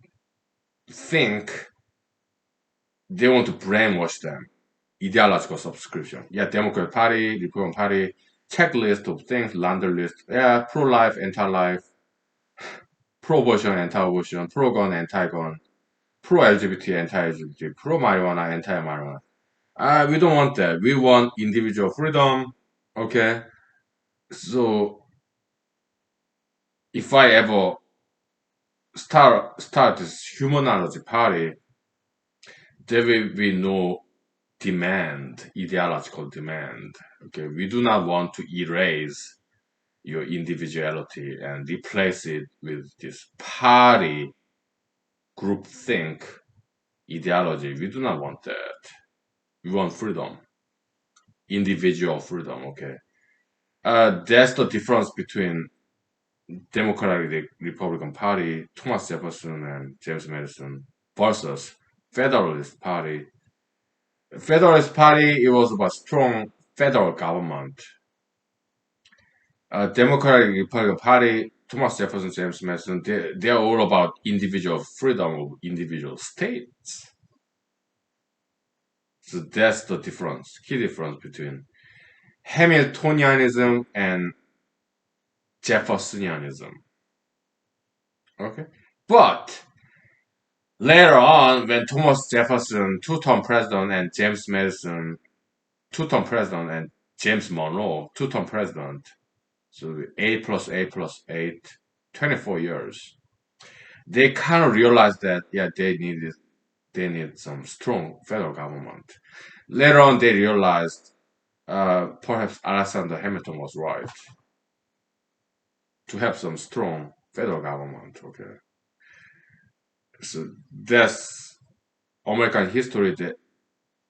think. They want to brainwash them. Ideological subscription. Yeah, Democrat Party, Republican Party, checklist of things, laundry list. Yeah, pro-life, anti-life, pro-abortion, anti-abortion, pro-gun, anti-gun, pro-LGBT, anti-LGBT, pro-marijuana, anti-marijuana. We don't want that. We want individual freedom. Okay, so if I ever start this humanology party, there will be no demand, ideological demand. Okay, we do not want to erase your individuality and replace it with this party groupthink ideology. We do not want that. We want freedom, individual freedom. Okay, that's the difference between Democratic Republican Party, Thomas Jefferson and James Madison versus Federalist Party. Federalist Party, it was about strong federal government. Democratic Republican Party, Thomas Jefferson, James Madison, they're all about individual freedom of individual states. So that's the difference, key difference between Hamiltonianism and Jeffersonianism. Okay, but later on, when Thomas Jefferson, two-term president, and James Madison, two-term president, and James Monroe, two-term president, so 8 plus 8 plus 8, 24 years. They kind of realized that yeah, they need some strong federal government. Later on, they realized perhaps Alexander Hamilton was right to have some strong federal government. Okay, so that's American history that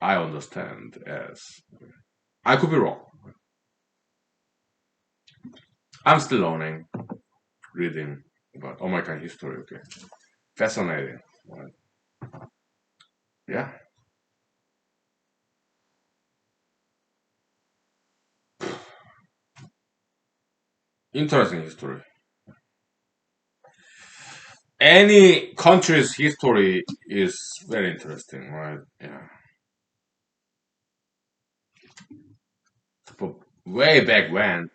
I understand as. I could be wrong. I'm still learning, reading about American history. Okay, fascinating. Right? Yeah, interesting history. Any country's history is very interesting, right? Yeah. But way back when,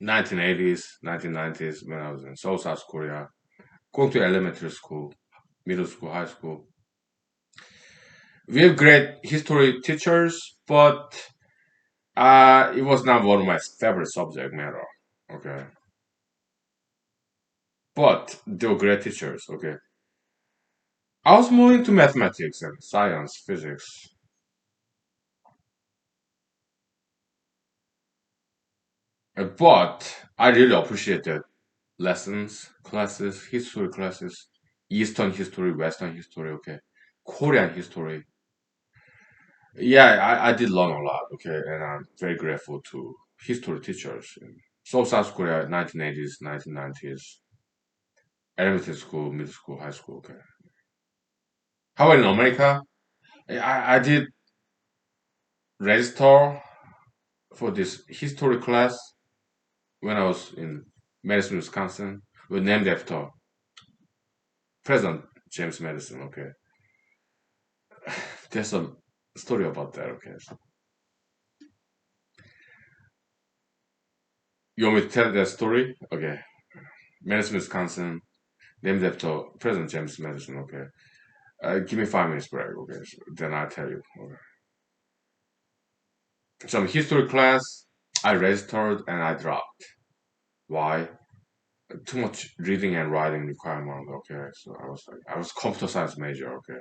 1980s, 1990s, when I was in South Korea, going to elementary school, middle school, high school, we have great history teachers, but it was not one of my favorite subject matter. Okay. But they were great teachers. Okay. I was more into mathematics and science, physics. But I really appreciated lessons, classes, history classes, Eastern history, Western history, okay, Korean history. Yeah, I did learn a lot, okay, and I'm very grateful to history teachers in South Korea, 1980s, 1990s, elementary school, middle school, high school, okay. How about in America? I did register for this history class when I was in Madison, Wisconsin. We named after President James Madison, okay. There's a story about that, okay. So you want me to tell that story? Okay. Madison, Wisconsin, named after President James Madison, okay. Give me 5 minutes break, okay. So then I'll tell you. Okay. Some history class, I registered and I dropped. Why? Too much reading and writing requirement, okay. So I was computer science major, okay.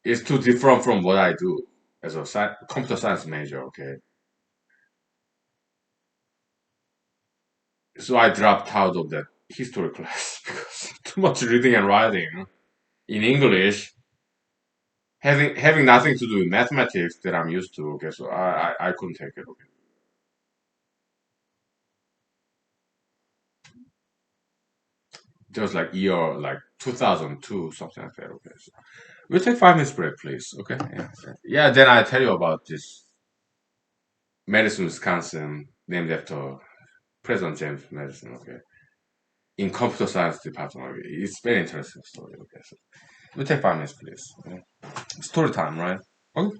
It's too different from what I do as a computer science major, okay. So I dropped out of that history class because too much reading and writing in English, having nothing to do with mathematics that I'm used to. Okay, so I couldn't take it. Okay, it was like year like 2002, something like that. Okay, so we'll take 5 minutes break, please. Okay, yeah, yeah. Then I tell you about this Madison, Wisconsin, named after President James Madison. Okay, in computer science department. Okay? It's very interesting story. Okay, so we'll take 5 minutes, please. Okay? Story time, right? Okay.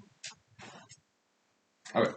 Okay.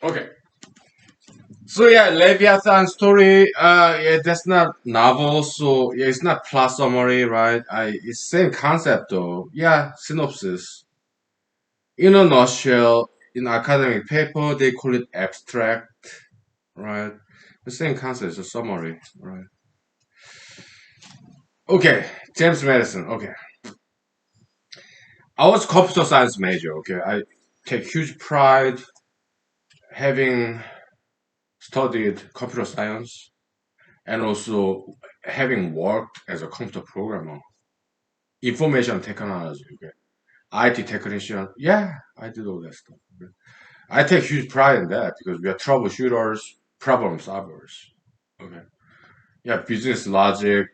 Okay. So yeah, Leviathan story. Yeah, that's not novel. So yeah, it's not plot summary, right? It's same concept though. Yeah, synopsis. In a nutshell, in academic paper, they call it abstract, right? The same concept is a summary, right? Okay, James Madison. Okay, I was computer science major. Okay, I take huge pride having studied computer science and also having worked as a computer programmer, information technology. Okay, IT technician. Yeah, I did all that stuff. Okay? I take huge pride in that because we are troubleshooters, problem solvers. Okay. Yeah, business logic,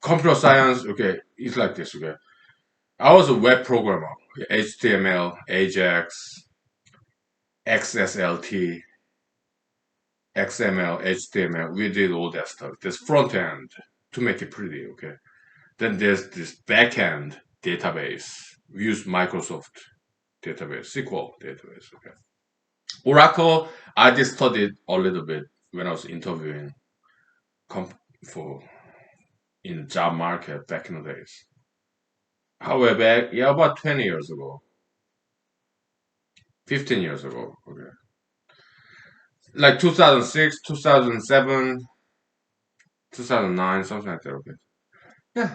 computer science. Okay, it's like this. Okay, I was a web programmer. HTML, Ajax, XSLT, XML, HTML. We did all that stuff. There's front end to make it pretty. Okay. Then there's this back end database. We use Microsoft database, SQL database. Okay. Oracle. I just studied a little bit when I was interviewing for in job market back in the days. However, yeah, about 20 years ago, 15 years ago, okay. Like 2006, 2007, 2009, something like that, okay. Yeah.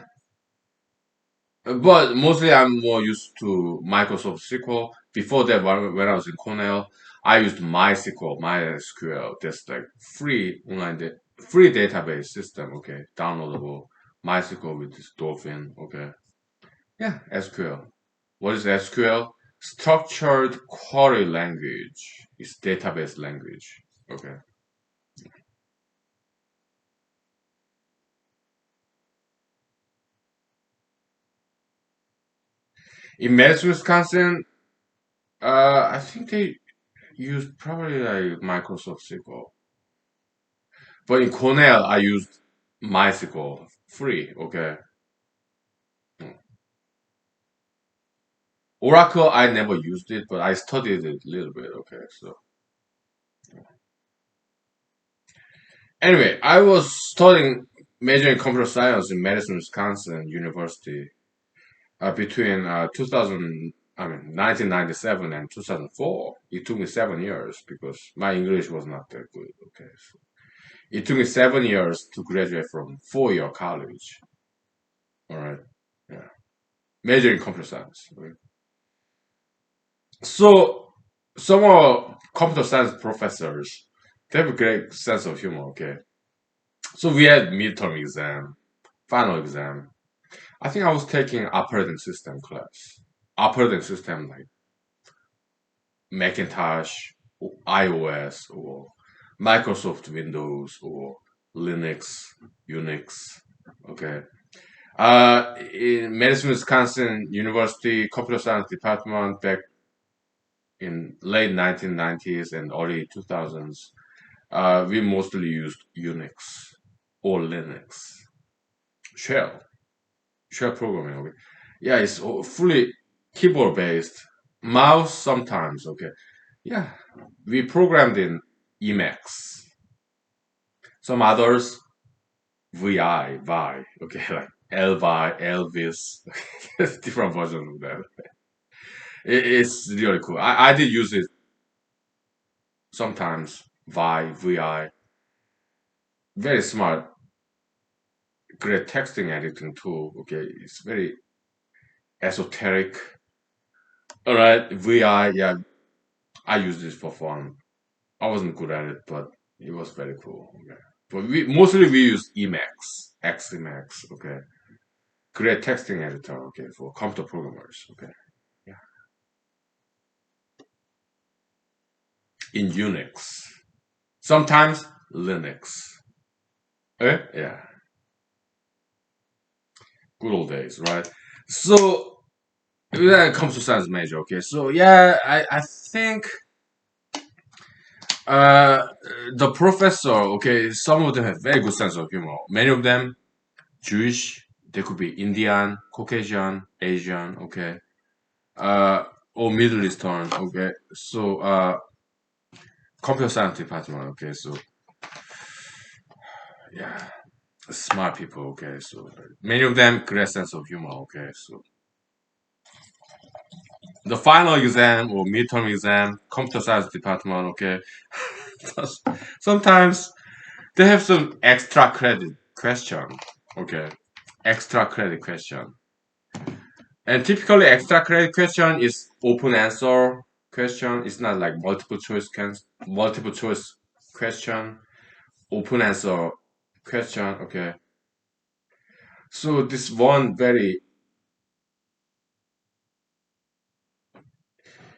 But mostly I'm more used to Microsoft SQL. Before that, when I was in Cornell, I used MySQL, MySQL. That's like free database system, okay, downloadable. MySQL with this Dolphin, okay. Yeah, SQL. What is SQL? Structured query language. It's database language. Okay. In Madison, Wisconsin, I think they use probably like Microsoft SQL. But in Cornell, I used MySQL free. Okay. Mm. Oracle, I never used it, but I studied it a little bit. Okay. So anyway, I was studying majoring in computer science in Madison, Wisconsin University between 2000, I mean, 1997 and 2004. It took me 7 years because my English was not that good. Okay. So it took me 7 years to graduate from 4 year college. All right. Yeah. Major in computer science. Okay. So some of computer science professors, they have a great sense of humor. Okay. So we had midterm exam, final exam. I think I was taking operating system class. Operating system like Macintosh, or iOS, or Microsoft Windows, or Linux, Unix. Okay. In Madison, Wisconsin University Computer Science Department back in late 1990s and early 2000s, we mostly used Unix or Linux. Shell, shell programming. Okay. Yeah, it's fully keyboard based. Mouse sometimes. Okay. Yeah, we programmed in Emacs. Some others Vi. Okay, like Elvi, Elvis, different versions of that. It's really cool. I did use it sometimes. Vi, very smart, great texting editing tool. Okay, it's very esoteric. All right, Vi, yeah, I use this for fun. I wasn't good at it, but it was very cool. Okay, but we use Emacs, Xemacs. Okay, great texting editor. Okay, for computer programmers. Okay, yeah, in Unix, sometimes Linux. Yeah, good old days, right? So when it comes to science major, okay, so yeah, I think uh the professor, okay, some of them have very good sense of humor. Many of them Jewish, they could be Indian, Caucasian, Asian, okay, uh or Middle Eastern, okay. So computer science department. Okay, so yeah, smart people. Okay, so many of them great sense of humor. Okay, so the final exam or midterm exam, computer science department. Okay, sometimes they have some extra credit question. Okay, extra credit question. And typically, extra credit question is open answer question. It's not like multiple choice question, open answer question. Okay. So this one very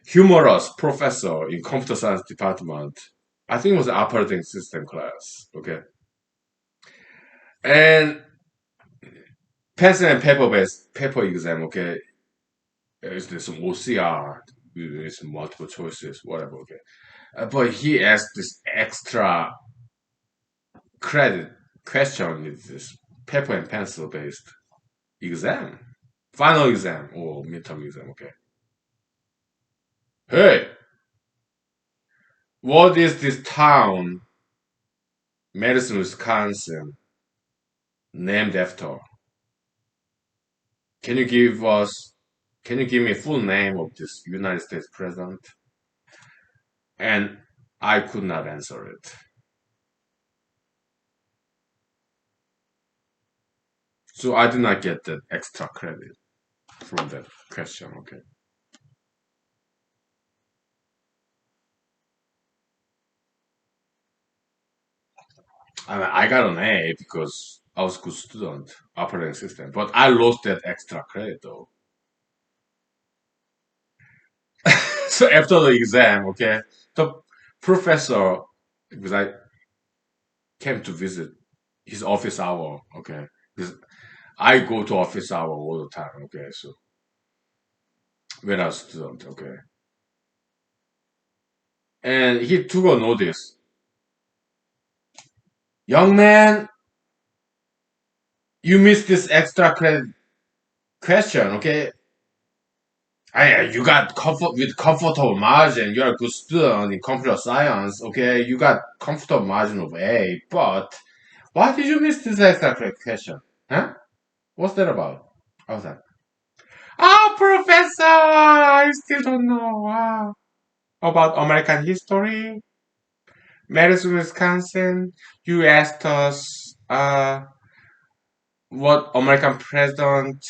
humorous professor in computer science department, I think it was operating system class. Okay. And pencil and paper based paper exam. Okay. Is there some OCR? It's multiple choices, whatever. Okay. But he asked this extra credit question with this paper and pencil based exam, final exam or midterm exam. Okay. Hey, what is this town, Madison, Wisconsin, named after? Can you give us? Can you give me a full name of this United States president? And I could not answer it. So I did not get that extra credit from that question. Okay. I mean, I got an A because I was a good student, operating system. But I lost that extra credit though. So after the exam, okay, the professor, because I came to visit his office hour, okay, because I go to office hour all the time, okay, so when I was a student, okay, and he took a notice, young man, you missed this extra credit question, okay. You got comfort with comfortable margin. You're a good student in computer science. Okay, you got comfortable margin of A. But why did you miss this extra credit question? Huh? What's that about? How's that? Ah, professor, I still don't know. About American history, Madison, Wisconsin. You asked us what American president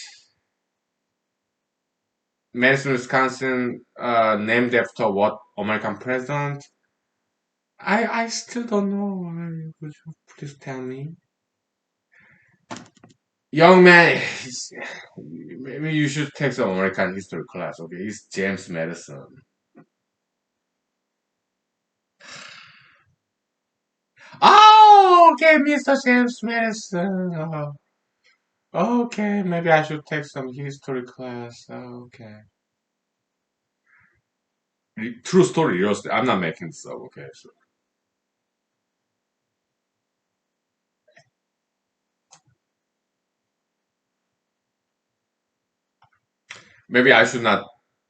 Madison, Wisconsin named after what American president? I still don't know. Could you please tell me? Young man, maybe you should take some American history class, okay? It's James Madison. Oh, okay, Mr. James Madison. Okay, maybe I should take some history class. Okay. True story, I'm not making this up, okay? So maybe I should not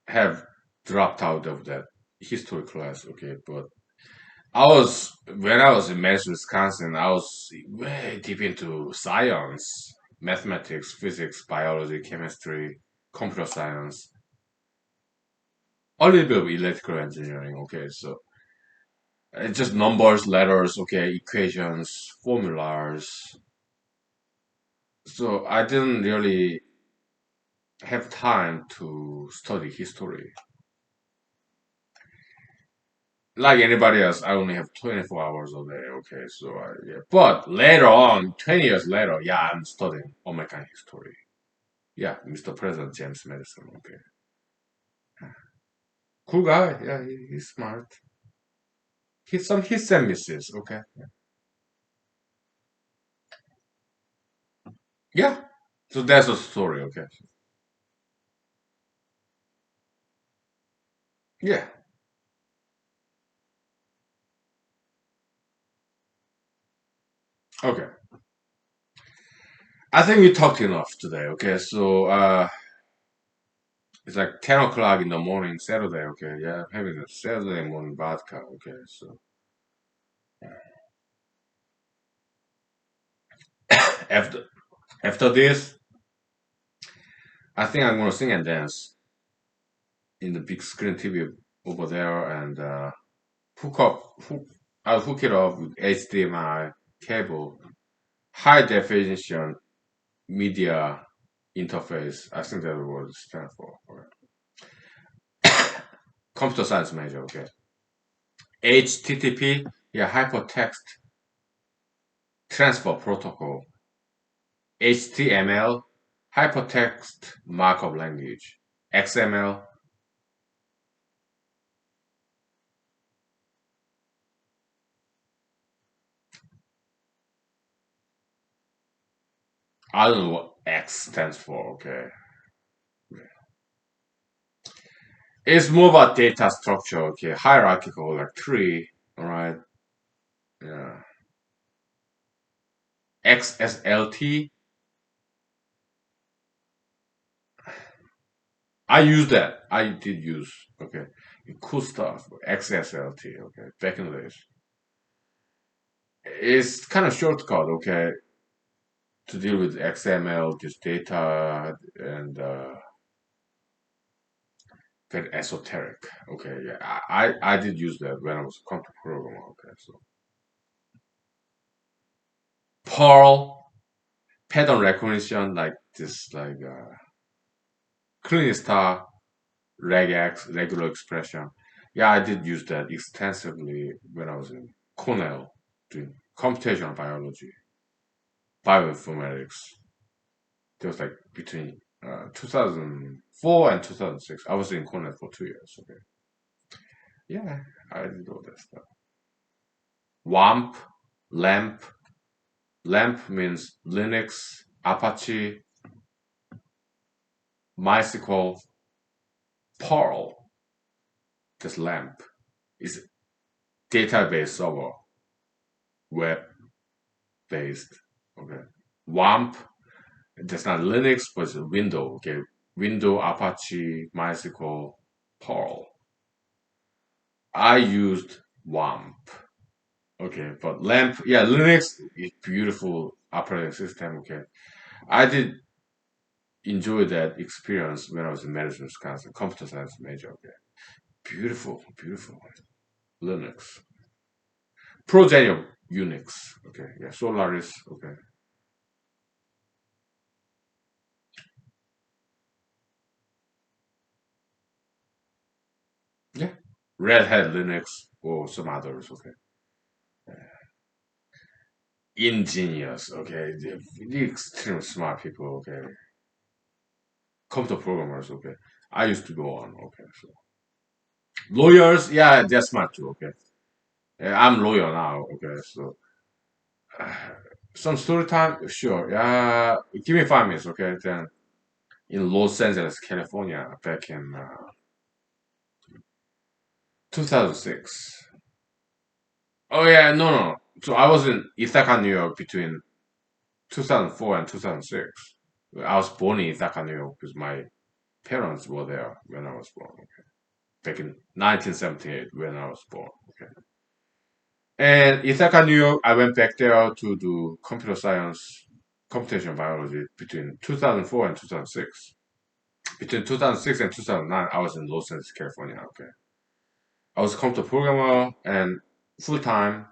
have dropped out of that history class, okay? But when I was in Madison, Wisconsin, I was way deep into science, mathematics, physics, biology, chemistry, computer science, a little bit of electrical engineering. Okay, so it's just numbers, letters, okay, equations, formulas. So I didn't really have time to study history. Like anybody else, I only have 24 hours a day. Okay, so yeah. But later on, 20 years later, yeah, I'm studying American history. Yeah, Mr. President James Madison. Okay, cool guy. Yeah, he's smart. He's some hits and misses. Okay. Yeah. So that's the story. Okay. Yeah. Okay. I think we talked enough today. Okay. So it's like 10 o'clock in the morning, Saturday. Okay. Yeah, having a Saturday morning vodka. Okay. So After after this, I think I'm gonna sing and dance in the big screen TV over there and hook up hook I'll hook it up with HDMI cable, high definition media interface. I think that's what it stands for. Okay. Computer science major, okay. HTTP, yeah, hypertext transfer protocol. HTML, hypertext markup language. XML, I don't know what X stands for, okay. It's more about data structure, okay. Hierarchical, like tree, alright. Yeah. XSLT, I use that. I did use, okay. Cool stuff. XSLT, okay. Back in the days. It's kind of shortcut, okay, to deal with XML, just data and very esoteric. Okay, yeah, I did use that when I was a computer programmer. Okay, so Perl pattern recognition, like this, like clean star, regex, regular expression. Yeah, I did use that extensively when I was in Cornell doing computational biology, bioinformatics. It was like between 2004 and 2006. I was in Cornell for 2 years. Okay, yeah, I did all that stuff. WAMP, LAMP. LAMP means Linux, Apache, MySQL, Perl. This LAMP is database server, web based. Okay, WAMP. That's not Linux, but it's Windows. Okay, Windows, Apache, MySQL, Perl. I used WAMP. Okay, but LAMP, yeah, Linux is beautiful operating system. Okay, I did enjoy that experience when I was in medicine, Wisconsin, computer science major. Okay, beautiful, beautiful Linux, progeny of Unix. Okay, yeah, Solaris. Okay, yeah, Red Hat Linux or some others. Okay, engineers. Okay, the extremely smart people. Okay, computer programmers. Okay, I used to go on. Okay, so lawyers. Yeah, they're smart too. Okay. Yeah, I'm lawyer now. Okay, so some story time, sure. Yeah, give me 5 minutes. Okay, then in Los Angeles, California, back in 2006. Oh yeah, no, no. So I was in Ithaca, New York between 2004 and 2006. I was born in Ithaca, New York because my parents were there when I was born. Okay, back in 1978 when I was born. Okay. And Ithaca, New York, I went back there to do computer science, computational biology between 2004 and 2006. Between 2006 and 2009, I was in Los Angeles, California. Okay. I was a computer programmer and full time,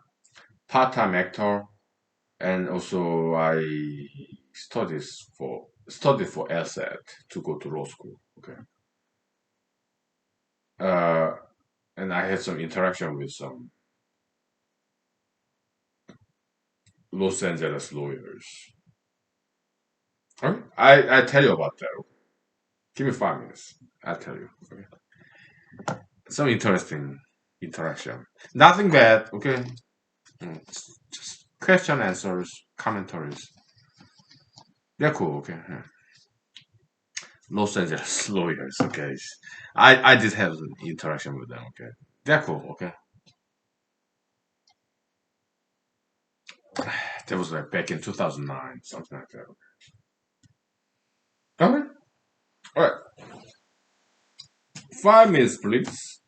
part time actor, and also I studied for LSAT to go to law school. Okay. Uh, and I had some interaction with some Los Angeles lawyers. Okay. I tell you about that. Okay. Give me 5 minutes. I'll tell you. Okay. Some interesting interaction. Nothing bad. Okay. Just question answers, commentaries. They're cool. Okay. Yeah. Los Angeles lawyers. Okay. I did have an interaction with them. Okay. They're cool. Okay. That was like back in 2009, something like that. Okay. All right. 5 minutes, please.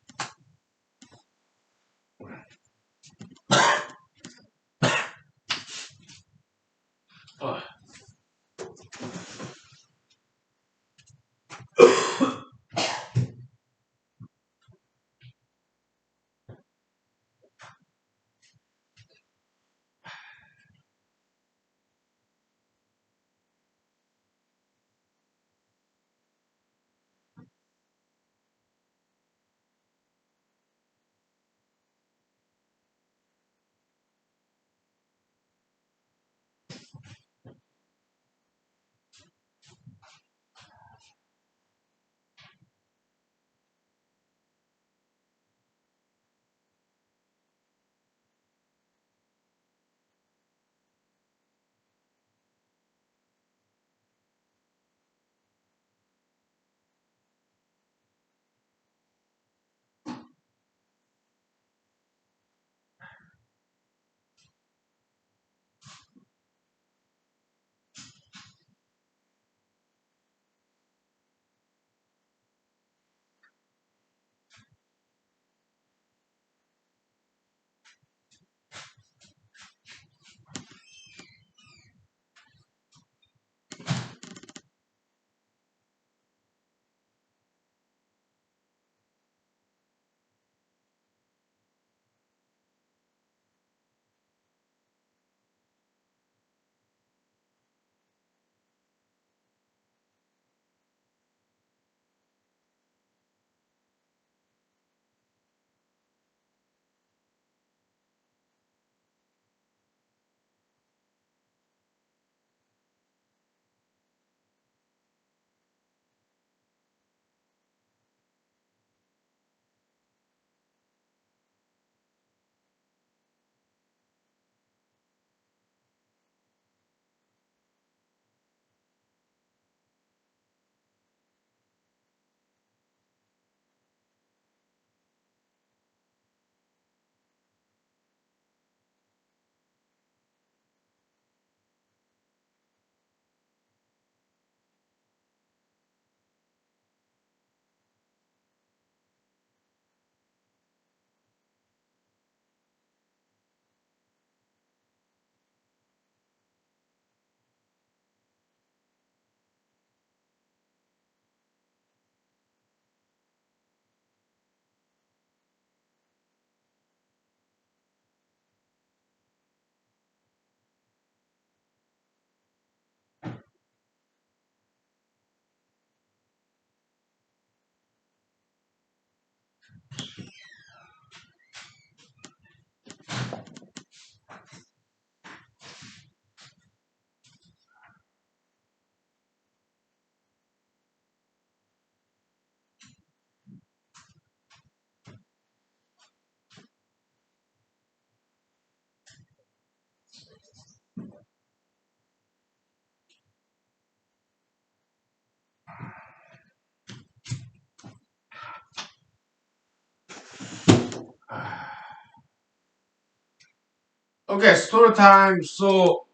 Okay, story time. So,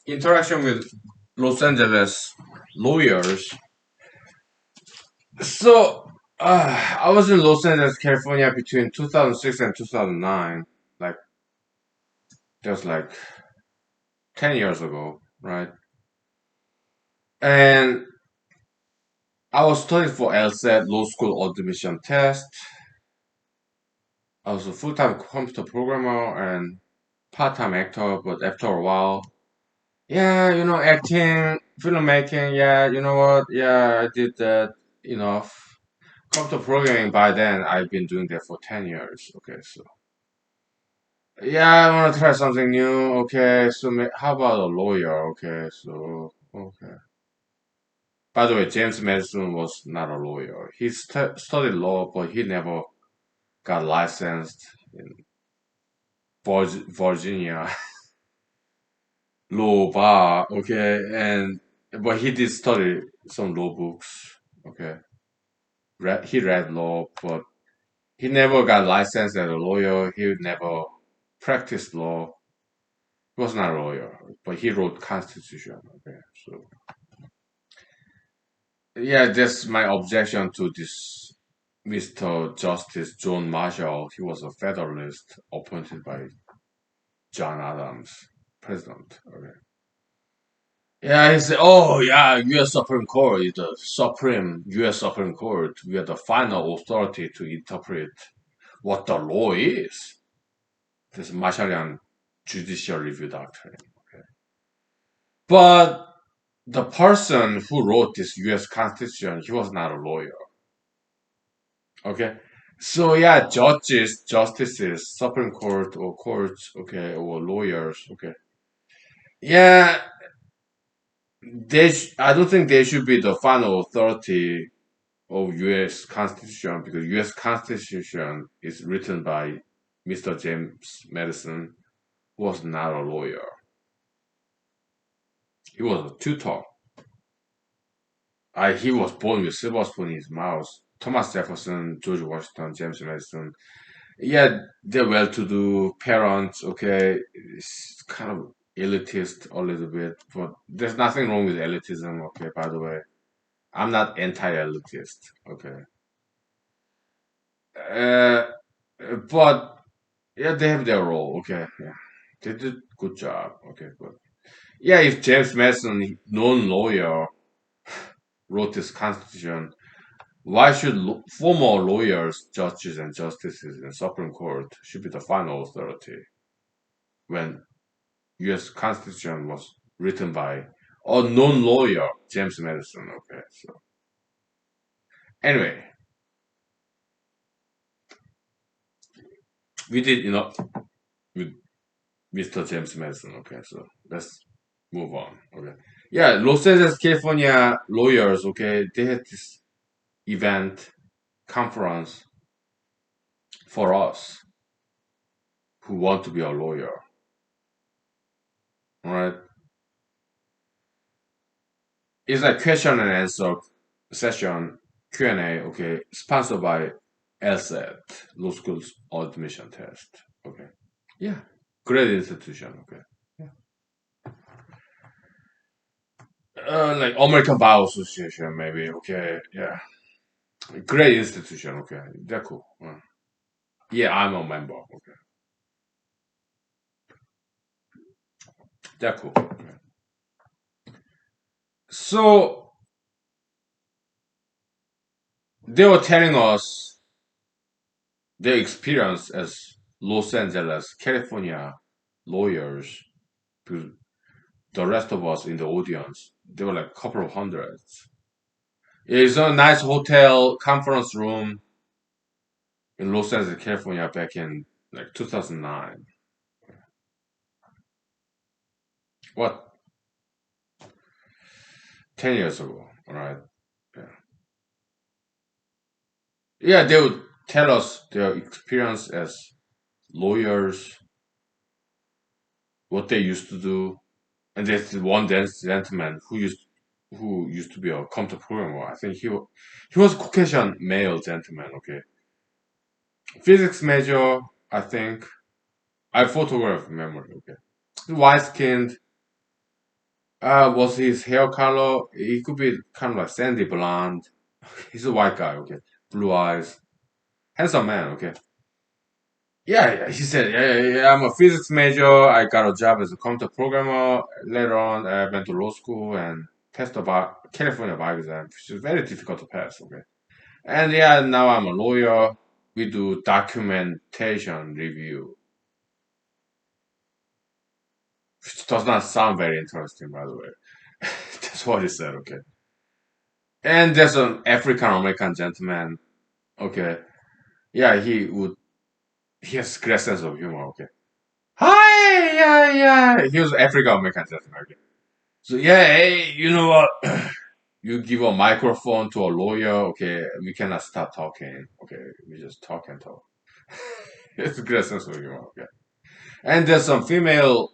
interaction with Los Angeles lawyers. So, I was in Los Angeles, California between 2006 and 2009. Like, just like 10 years ago, right? And I was studying for LSAT, law school admission test. I was a full-time computer programmer and part-time actor, but after a while, yeah, acting, filmmaking, yeah, you know what? Yeah, I did that enough. Computer programming by then, I've been doing that for 10 years. Okay, so yeah, I want to try something new. Okay, so how about a lawyer? Okay, so okay. By the way, James Madison was not a lawyer. He studied law, but he never got licensed in Virginia law bar. Okay, and but he did study some law books. Okay, he read law, but he never got licensed as a lawyer. He never practiced law. He was not a lawyer, but he wrote Constitution. Okay, so yeah, that's my objection to this Mr. Justice John Marshall. He was a Federalist appointed by John Adams, president. Okay. Yeah, he said, "Oh yeah, U.S. Supreme Court is the supreme U.S. Supreme Court. We are the final authority to interpret what the law is." This Marshallian judicial review doctrine. Okay. But the person who wrote this U.S. Constitution, he was not a lawyer. Okay. So yeah, justices, Supreme Court or courts, okay, or lawyers, okay. Yeah, I don't think they should be the final authority of U.S. Constitution because U.S. Constitution is written by Mr. James Madison, who was not a lawyer. He was a tutor. He was born with silver spoon in his mouth. Thomas Jefferson, George Washington, James Madison. Yeah, they're well-to-do parents. Okay, it's kind of elitist a little bit, but there's nothing wrong with elitism. Okay, by the way, I'm not anti-elitist. Okay, uh, but yeah, they have their role. Okay, yeah, they did good job. Okay, but yeah, if James Madison, non-lawyer, wrote this constitution, why should former lawyers, judges, and justices in Supreme Court should be the final authority when U.S. Constitution was written by a non-lawyer, James Madison? Okay, so anyway, we did with Mr. James Madison. Okay, so let's move on. Okay, yeah, Los Angeles, California lawyers. Okay, they had this event conference for us who want to be a lawyer. All right, it's a question and answer session, Q&A. Okay, sponsored by LSAT, Law School's admission test. Okay, yeah, great institution. Okay, yeah, like American Bar Association, maybe. Okay, yeah, great institution. Okay, they're cool. Yeah, I'm a member. Okay, they're cool. Okay. So they were telling us their experience as Los Angeles, California lawyers. Because the rest of us in the audience, there were like a couple of hundreds. It's a nice hotel conference room in Los Angeles, California, back in like 2009. What, 10 years ago, all right? Yeah. Yeah, they would tell us their experience as lawyers, what they used to do. And there's one gentleman who used to be a computer programmer. I think he was Caucasian male gentleman, okay? Physics major, I think. I photograph memory, okay? White skinned. Was his hair color? He could be kind of like sandy blonde. He's a white guy, okay? Blue eyes. Handsome man, okay? Yeah, yeah, he said, yeah, I'm a physics major. I got a job as a computer programmer. Later on, I went to law school and tested about California bar exam, which is very difficult to pass, okay? And yeah, now I'm a lawyer. We do documentation review, which does not sound very interesting, by the way. That's what he said, okay? And there's an African American gentleman, okay? Yeah, he has great sense of humor, okay? Hi, yeah, yeah. He was African American gentleman, okay? So yeah, hey, you know what? You give a microphone to a lawyer, okay? We cannot stop talking, okay? We just talk and talk. It's a great sense of humor, okay? And there's some female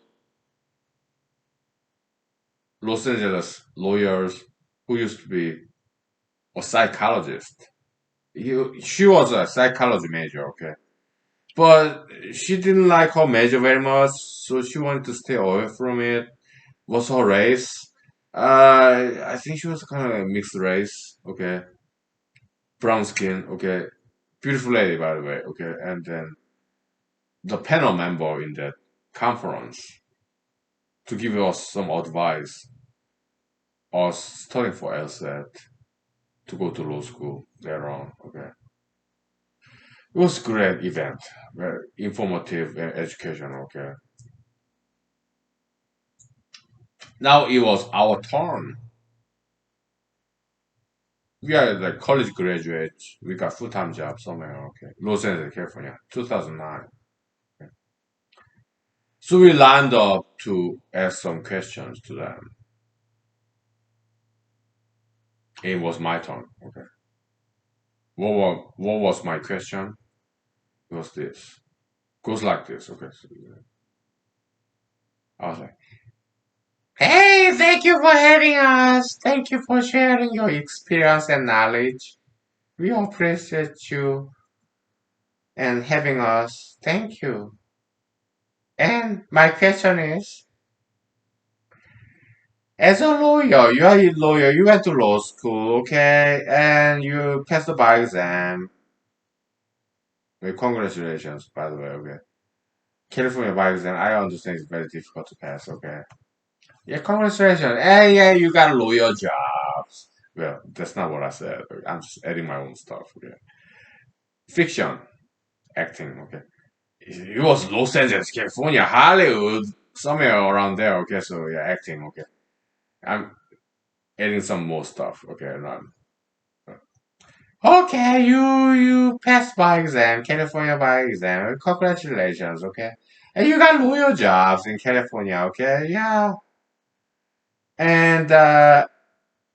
Los Angeles lawyers who used to be a psychologist. She was a psychology major, okay? But she didn't like her major very much, so she wanted to stay away from it. What's her race? I think she was kind of a mixed race, okay? Brown skin, okay? Beautiful lady, by the way, okay? And then the panel member in that conference to give us some advice, us studying for LSAT to go to law school later on, okay? It was a great event, very informative and educational, okay? Now it was our turn. We are like college graduates. We got full-time job somewhere. Okay, Los Angeles, California, 2009. Okay. So we lined up to ask some questions to them. It was my turn. Okay. What was my question? It was this. Goes like this. Okay. So I was like, hey, thank you for having us. Thank you for sharing your experience and knowledge. We appreciate you and having us. Thank you. And my question is, as a lawyer, you are a lawyer, you went to law school, okay, and you passed the bar exam. Well, congratulations, by the way, okay. California bar exam, I understand it's very difficult to pass, okay. Yeah, congratulations. Hey, yeah, you got lawyer jobs. Well, that's not what I said. I'm just adding my own stuff, okay. Fiction, acting, okay. It was Los Angeles, California, Hollywood, somewhere around there, okay, so yeah, acting, okay. I'm adding some more stuff, okay, not. Okay, you passed by exam, California by exam. Congratulations, okay? And you got lawyer jobs in California, okay? Yeah. And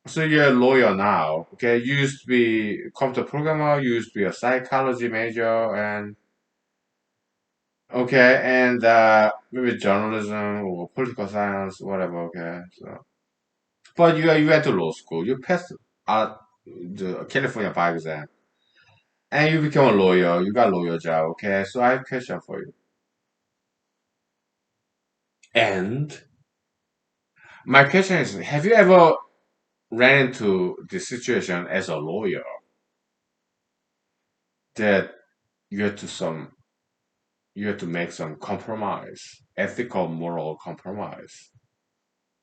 so you're a lawyer now, okay? You used to be a computer programmer, you used to be a psychology major, and okay, and maybe journalism or political science, whatever, okay? So, but you went to law school, you passed the California bar exam. And you become a lawyer, you got a lawyer job, okay? So I have a question for you. And my question is, have you ever ran into this situation as a lawyer that you had to some you had to make some compromise, ethical, moral compromise?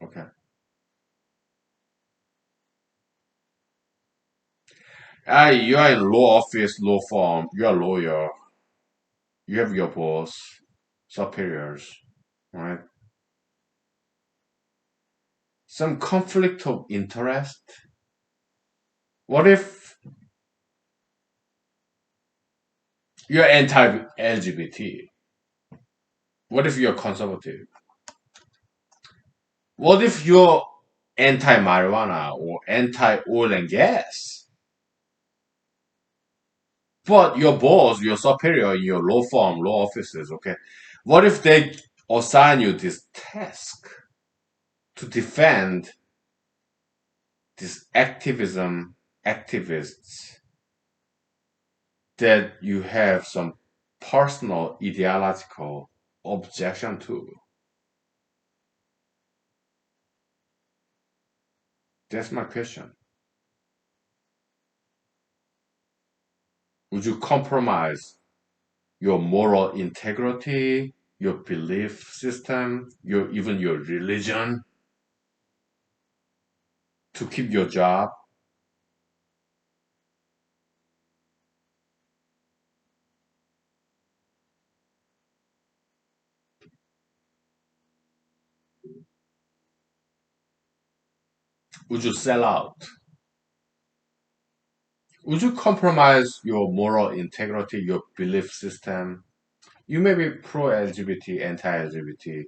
Okay. You are in law office, law firm, you're a lawyer, you have your boss, superiors, right? Some conflict of interest. What if you're anti-LGBT? What if you're conservative? What if you're anti-marijuana or anti-oil and gas? But your boss, your superior in your law firm, law offices, okay? What if they assign you this task to defend this activists that you have some personal ideological objection to? That's my question. Would you compromise your moral integrity, your belief system, even your religion to keep your job? Would you sell out? Would you compromise your moral integrity, your belief system? You may be pro LGBT, anti LGBT.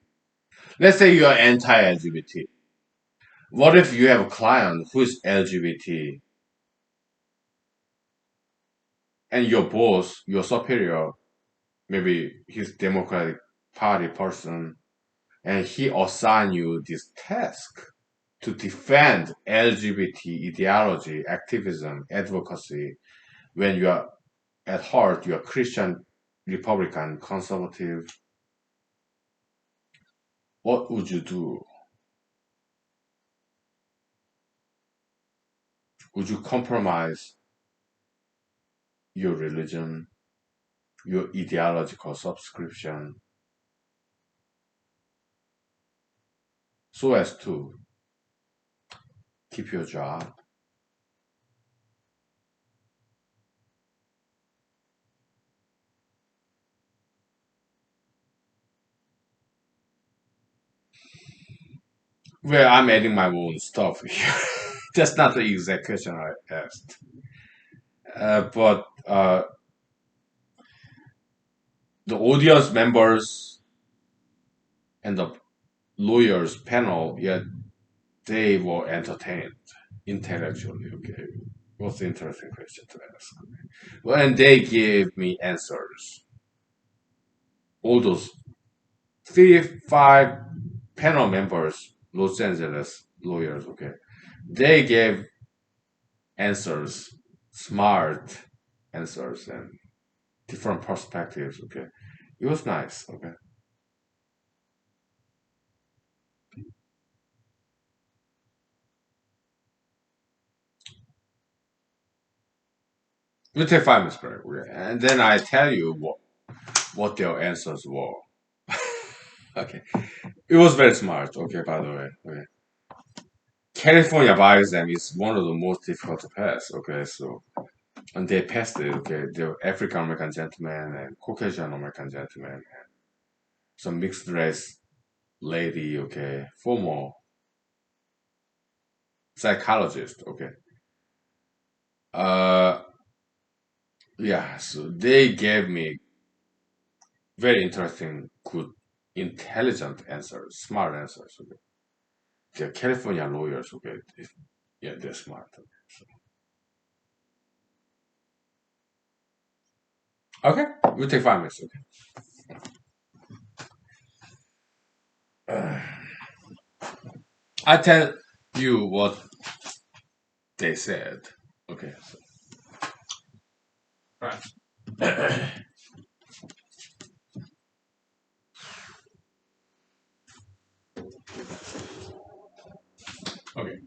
Let's say you are anti LGBT. What if you have a client who is LGBT and your boss, your superior, maybe he's Democratic Party person, and he assign you this task to defend LGBT ideology, activism, advocacy when you are at heart you're Christian, Republican, conservative? What would you do? Would you compromise your religion, your ideological subscription, so as to keep your job? Well, I'm adding my own stuff here. That's not the exact question I asked. But the audience members, and the lawyers panel, yet they were entertained intellectually. Okay, it was an interesting question to ask. Well, and they gave me answers. All those 55 panel members, Los Angeles lawyers. Okay, they gave answers, smart answers, and different perspectives. Okay, it was nice. Okay, we take 5 minutes break. Okay? And then I tell you what their answers were. Okay, it was very smart. Okay, by the way. Okay. California bar exam is one of the most difficult to pass. Okay, so and they passed it. Okay, they were African American gentleman and Caucasian American gentleman, and some mixed race lady. Okay, former psychologist. Okay, uh, yeah. So they gave me very interesting, good, intelligent answers, smart answers. Okay, they're California lawyers. Okay, yeah, they're smart. Okay, we'll take 5 minutes. Okay. I tell you what they said. Okay. So, right. Okay.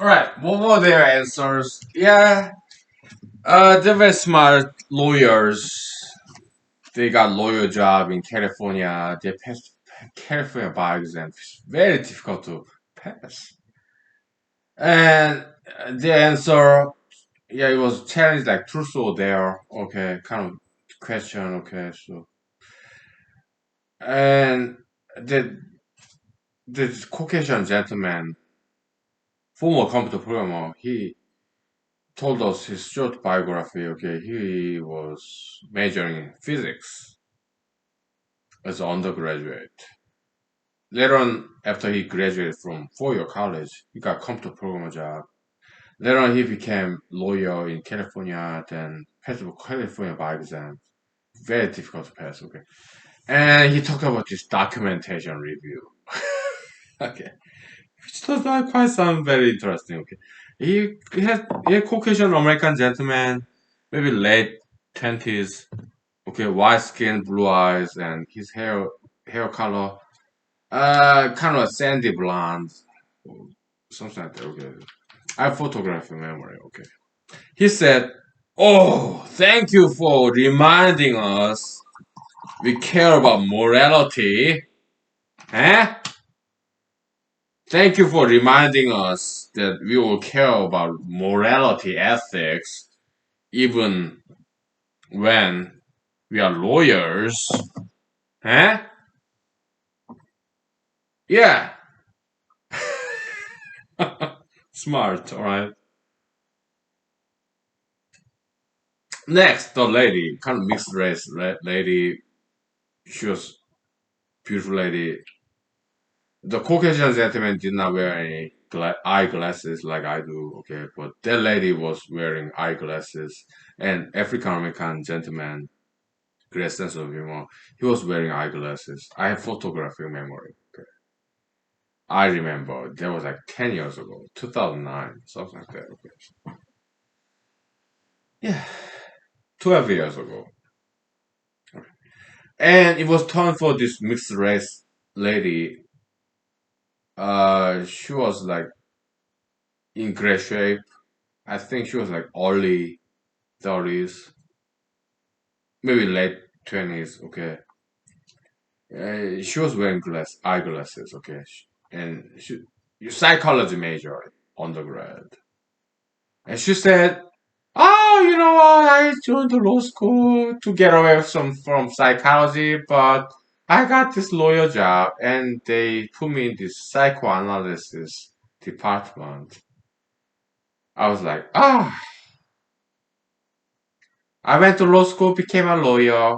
Alright, what were their answers? Yeah, they're very smart lawyers. They got lawyer job in California. They passed California bar exam. It's very difficult to pass. And the answer, yeah, it was challenge like truth or dare. Okay, kind of question. Okay, so and the the Caucasian gentleman, former computer programmer, he told us his short biography. Okay, he was majoring in physics as an undergraduate. Later on, after he graduated from four-year college, he got computer programmer job. Later on, he became lawyer in California, then passed the California bar exam. Very difficult to pass, okay. And he talked about this documentation review. Okay. Which does not quite sound very interesting, okay. He a Caucasian American gentleman, maybe late 20s, okay, white skin, blue eyes, and his hair color, kind of a sandy blonde, something like that, okay. I have photographic memory, okay. He said, "Oh, thank you for reminding us we care about morality. Eh? Thank you for reminding us that we will care about morality, ethics, even when we are lawyers. Eh? Yeah. Smart, alright. Next, the lady, kind of mixed race lady. She was beautiful lady. The Caucasian gentleman did not wear any eyeglasses like I do, okay, but that lady was wearing eyeglasses, and African American gentleman, great sense of humor, he was wearing eyeglasses. I have photographic memory. Okay. I remember that was like 10 years ago, 2009, something like that. Okay. Yeah, 12 years ago. Okay. And it was time for this mixed race lady. She was like in great shape. I think she was like early 30s, maybe late 20s, okay. She was wearing eyeglasses, okay. And she, psychology major, undergrad. And she said, "Oh, you know what? I joined the law school to get away from psychology, but I got this lawyer job and they put me in this psychoanalysis department." I was like, "Ah, I went to law school, became a lawyer.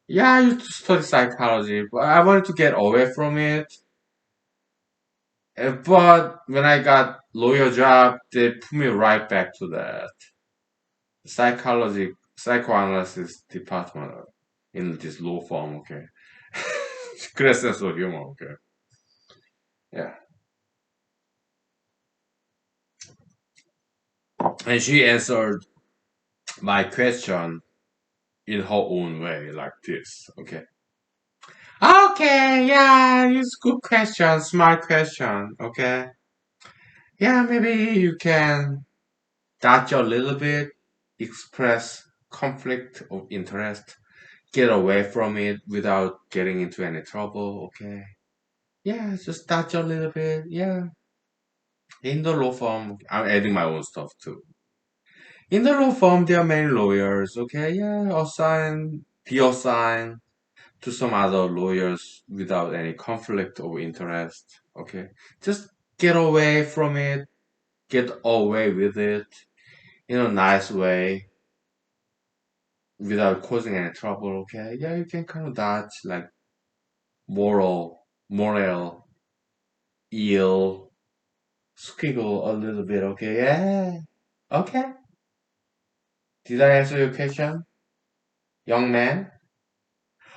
Yeah, I used to study psychology, but I wanted to get away from it. But when I got lawyer job, they put me right back to that psychology, psychoanalysis department in this law firm. Okay, great sense of humor. Okay, yeah, and she answered my question in her own way, like this. Okay. Okay, yeah, it's good question, smart question. Okay, yeah, maybe you can dodge a little bit, express conflict of interest, get away from it without getting into any trouble, okay? Yeah, just dodge a little bit, yeah. In the law firm, I'm adding my own stuff too. In the law firm, there are many lawyers, okay? Yeah, be assigned to some other lawyers without any conflict of interest, okay? Just get away from it, get away with it in a nice way without causing any trouble, okay? Yeah, you can kind of dodge like moral, ill, squiggle a little bit, okay? Yeah. Okay. Did I answer your question, young man?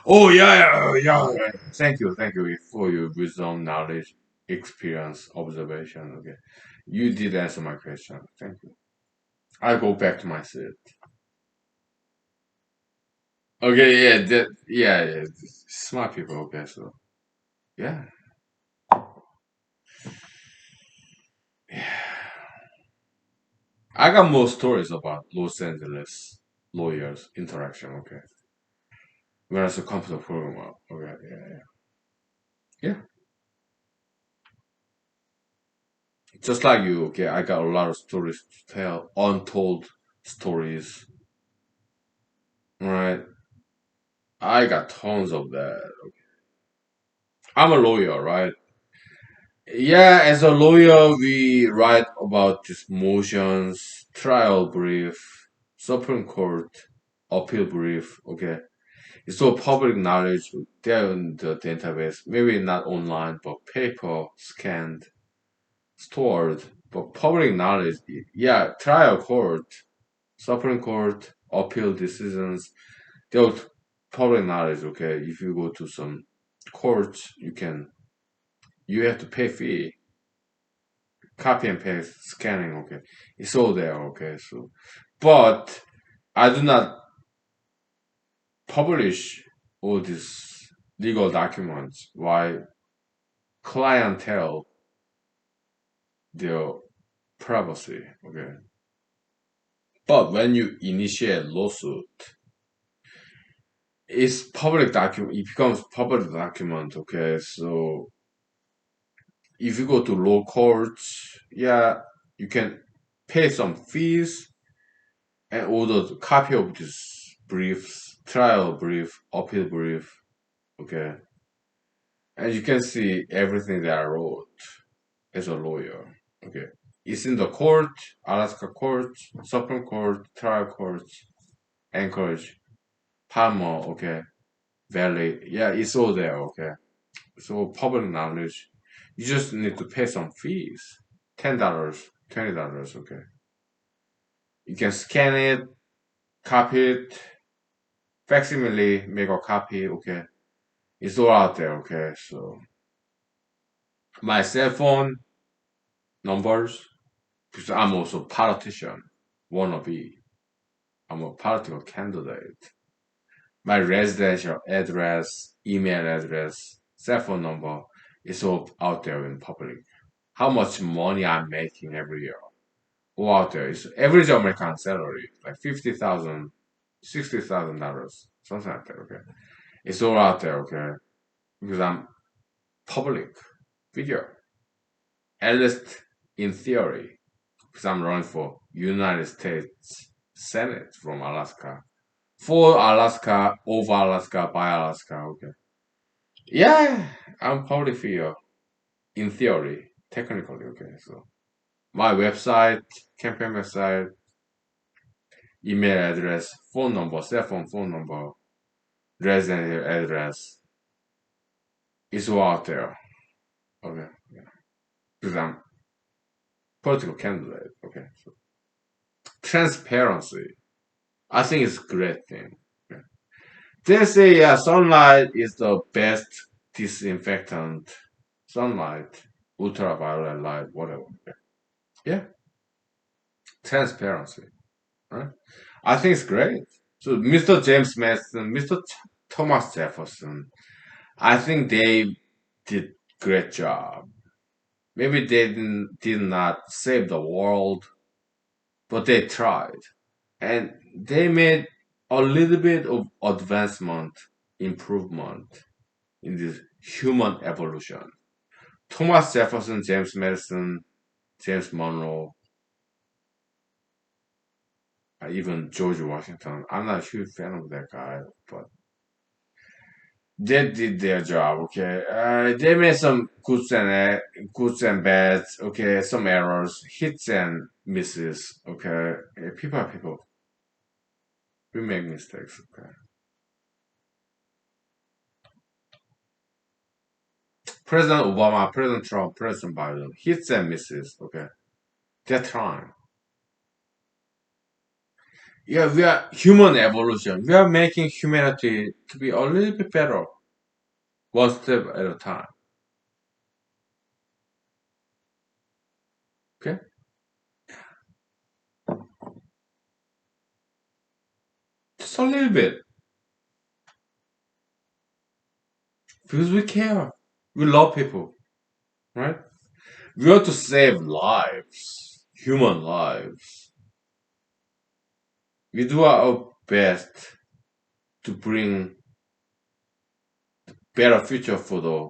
Oh, yeah. Thank you for your wisdom, knowledge, experience, observation, okay? You did answer my question. Thank you. I'll go back to my seat. Okay, yeah. Smart people, okay, so, yeah. I got more stories about Los Angeles lawyers interaction. Okay, when I was a computer programmer. Okay, yeah, yeah, yeah. Just like you. Okay, I got a lot of stories to tell, untold stories. Right, I got tons of that. I'm a lawyer, right? Yeah, as a lawyer, we write about these motions, trial brief, Supreme Court, appeal brief. Okay, it's all public knowledge there in the database. Maybe not online, but paper, scanned, stored. But public knowledge, yeah, trial court, Supreme Court, appeal decisions, they're public knowledge. Okay, if you go to some courts, you have to pay fee, copy and paste, scanning. Okay, it's all there. Okay, so, but I do not publish all these legal documents. Why? Clientele their privacy. Okay, but when you initiate lawsuit, it's public document. It becomes public document. Okay, so if you go to law courts, yeah, you can pay some fees and order a copy of these briefs, trial brief, appeal brief. Okay, and you can see everything that I wrote as a lawyer. Okay, it's in the court, Alaska court, Supreme Court, trial court, Anchorage, Palmer. Okay, Valley. Yeah, it's all there. Okay, so public knowledge. You just need to pay some fees, $10, $20. Okay, you can scan it, copy it, facsimile, make a copy. Okay, it's all out there. Okay, so my cell phone numbers, because I'm also a politician, wannabe. I'm a political candidate. My residential address, email address, cell phone number is all out there in public. How much money I'm making every year, all out there. It's average American salary, like 50,000, $60,000, something like that. Okay, it's all out there. Okay, because I'm public figure, at least in theory. Because I'm running for United States Senate from Alaska. For Alaska, over Alaska, by Alaska. Okay. Yeah, I'm public figure in theory, technically. Okay, so my website, campaign website, email address, phone number, cell phone number, resident address is all out there. Okay, yeah. Because I'm political candidate. Okay, so transparency. I think it's a great thing. Okay. They say sunlight is the best disinfectant. Sunlight, ultraviolet light, whatever. Yeah, transparency, right? I think it's great. So Mr. James Madison, Mr. Thomas Jefferson, I think they did great job. Maybe they did not save the world, but they tried. And they made a little bit of advancement, improvement in this human evolution. Thomas Jefferson, James Madison, James Monroe, even George Washington. I'm not a huge fan of that guy, but they did their job. Okay, they made some goods and bads. Okay, some errors, hits and misses. Okay, people are people. We make mistakes. Okay, President Obama, President Trump, President Biden, hits and misses. Okay, they're trying. Yeah, we are human evolution. We are making humanity to be a little bit better, one step at a time. Okay, just a little bit, because we care. We love people, right? We want to save lives, human lives. We do our best to bring better future for the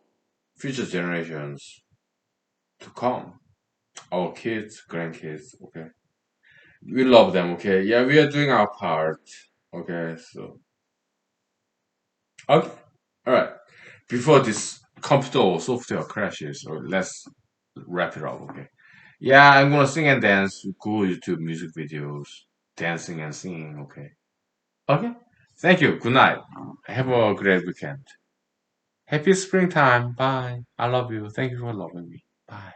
future generations to come. Our kids, grandkids, okay? We love them, okay? Yeah, we are doing our part. Okay, so okay. Alright. Before this computer or software crashes, or let's wrap it up, okay? Yeah, I'm gonna sing and dance, cool YouTube music videos, dancing and singing, okay? Okay. Thank you. Good night. Have a great weekend. Happy springtime. Bye. I love you. Thank you for loving me. Bye.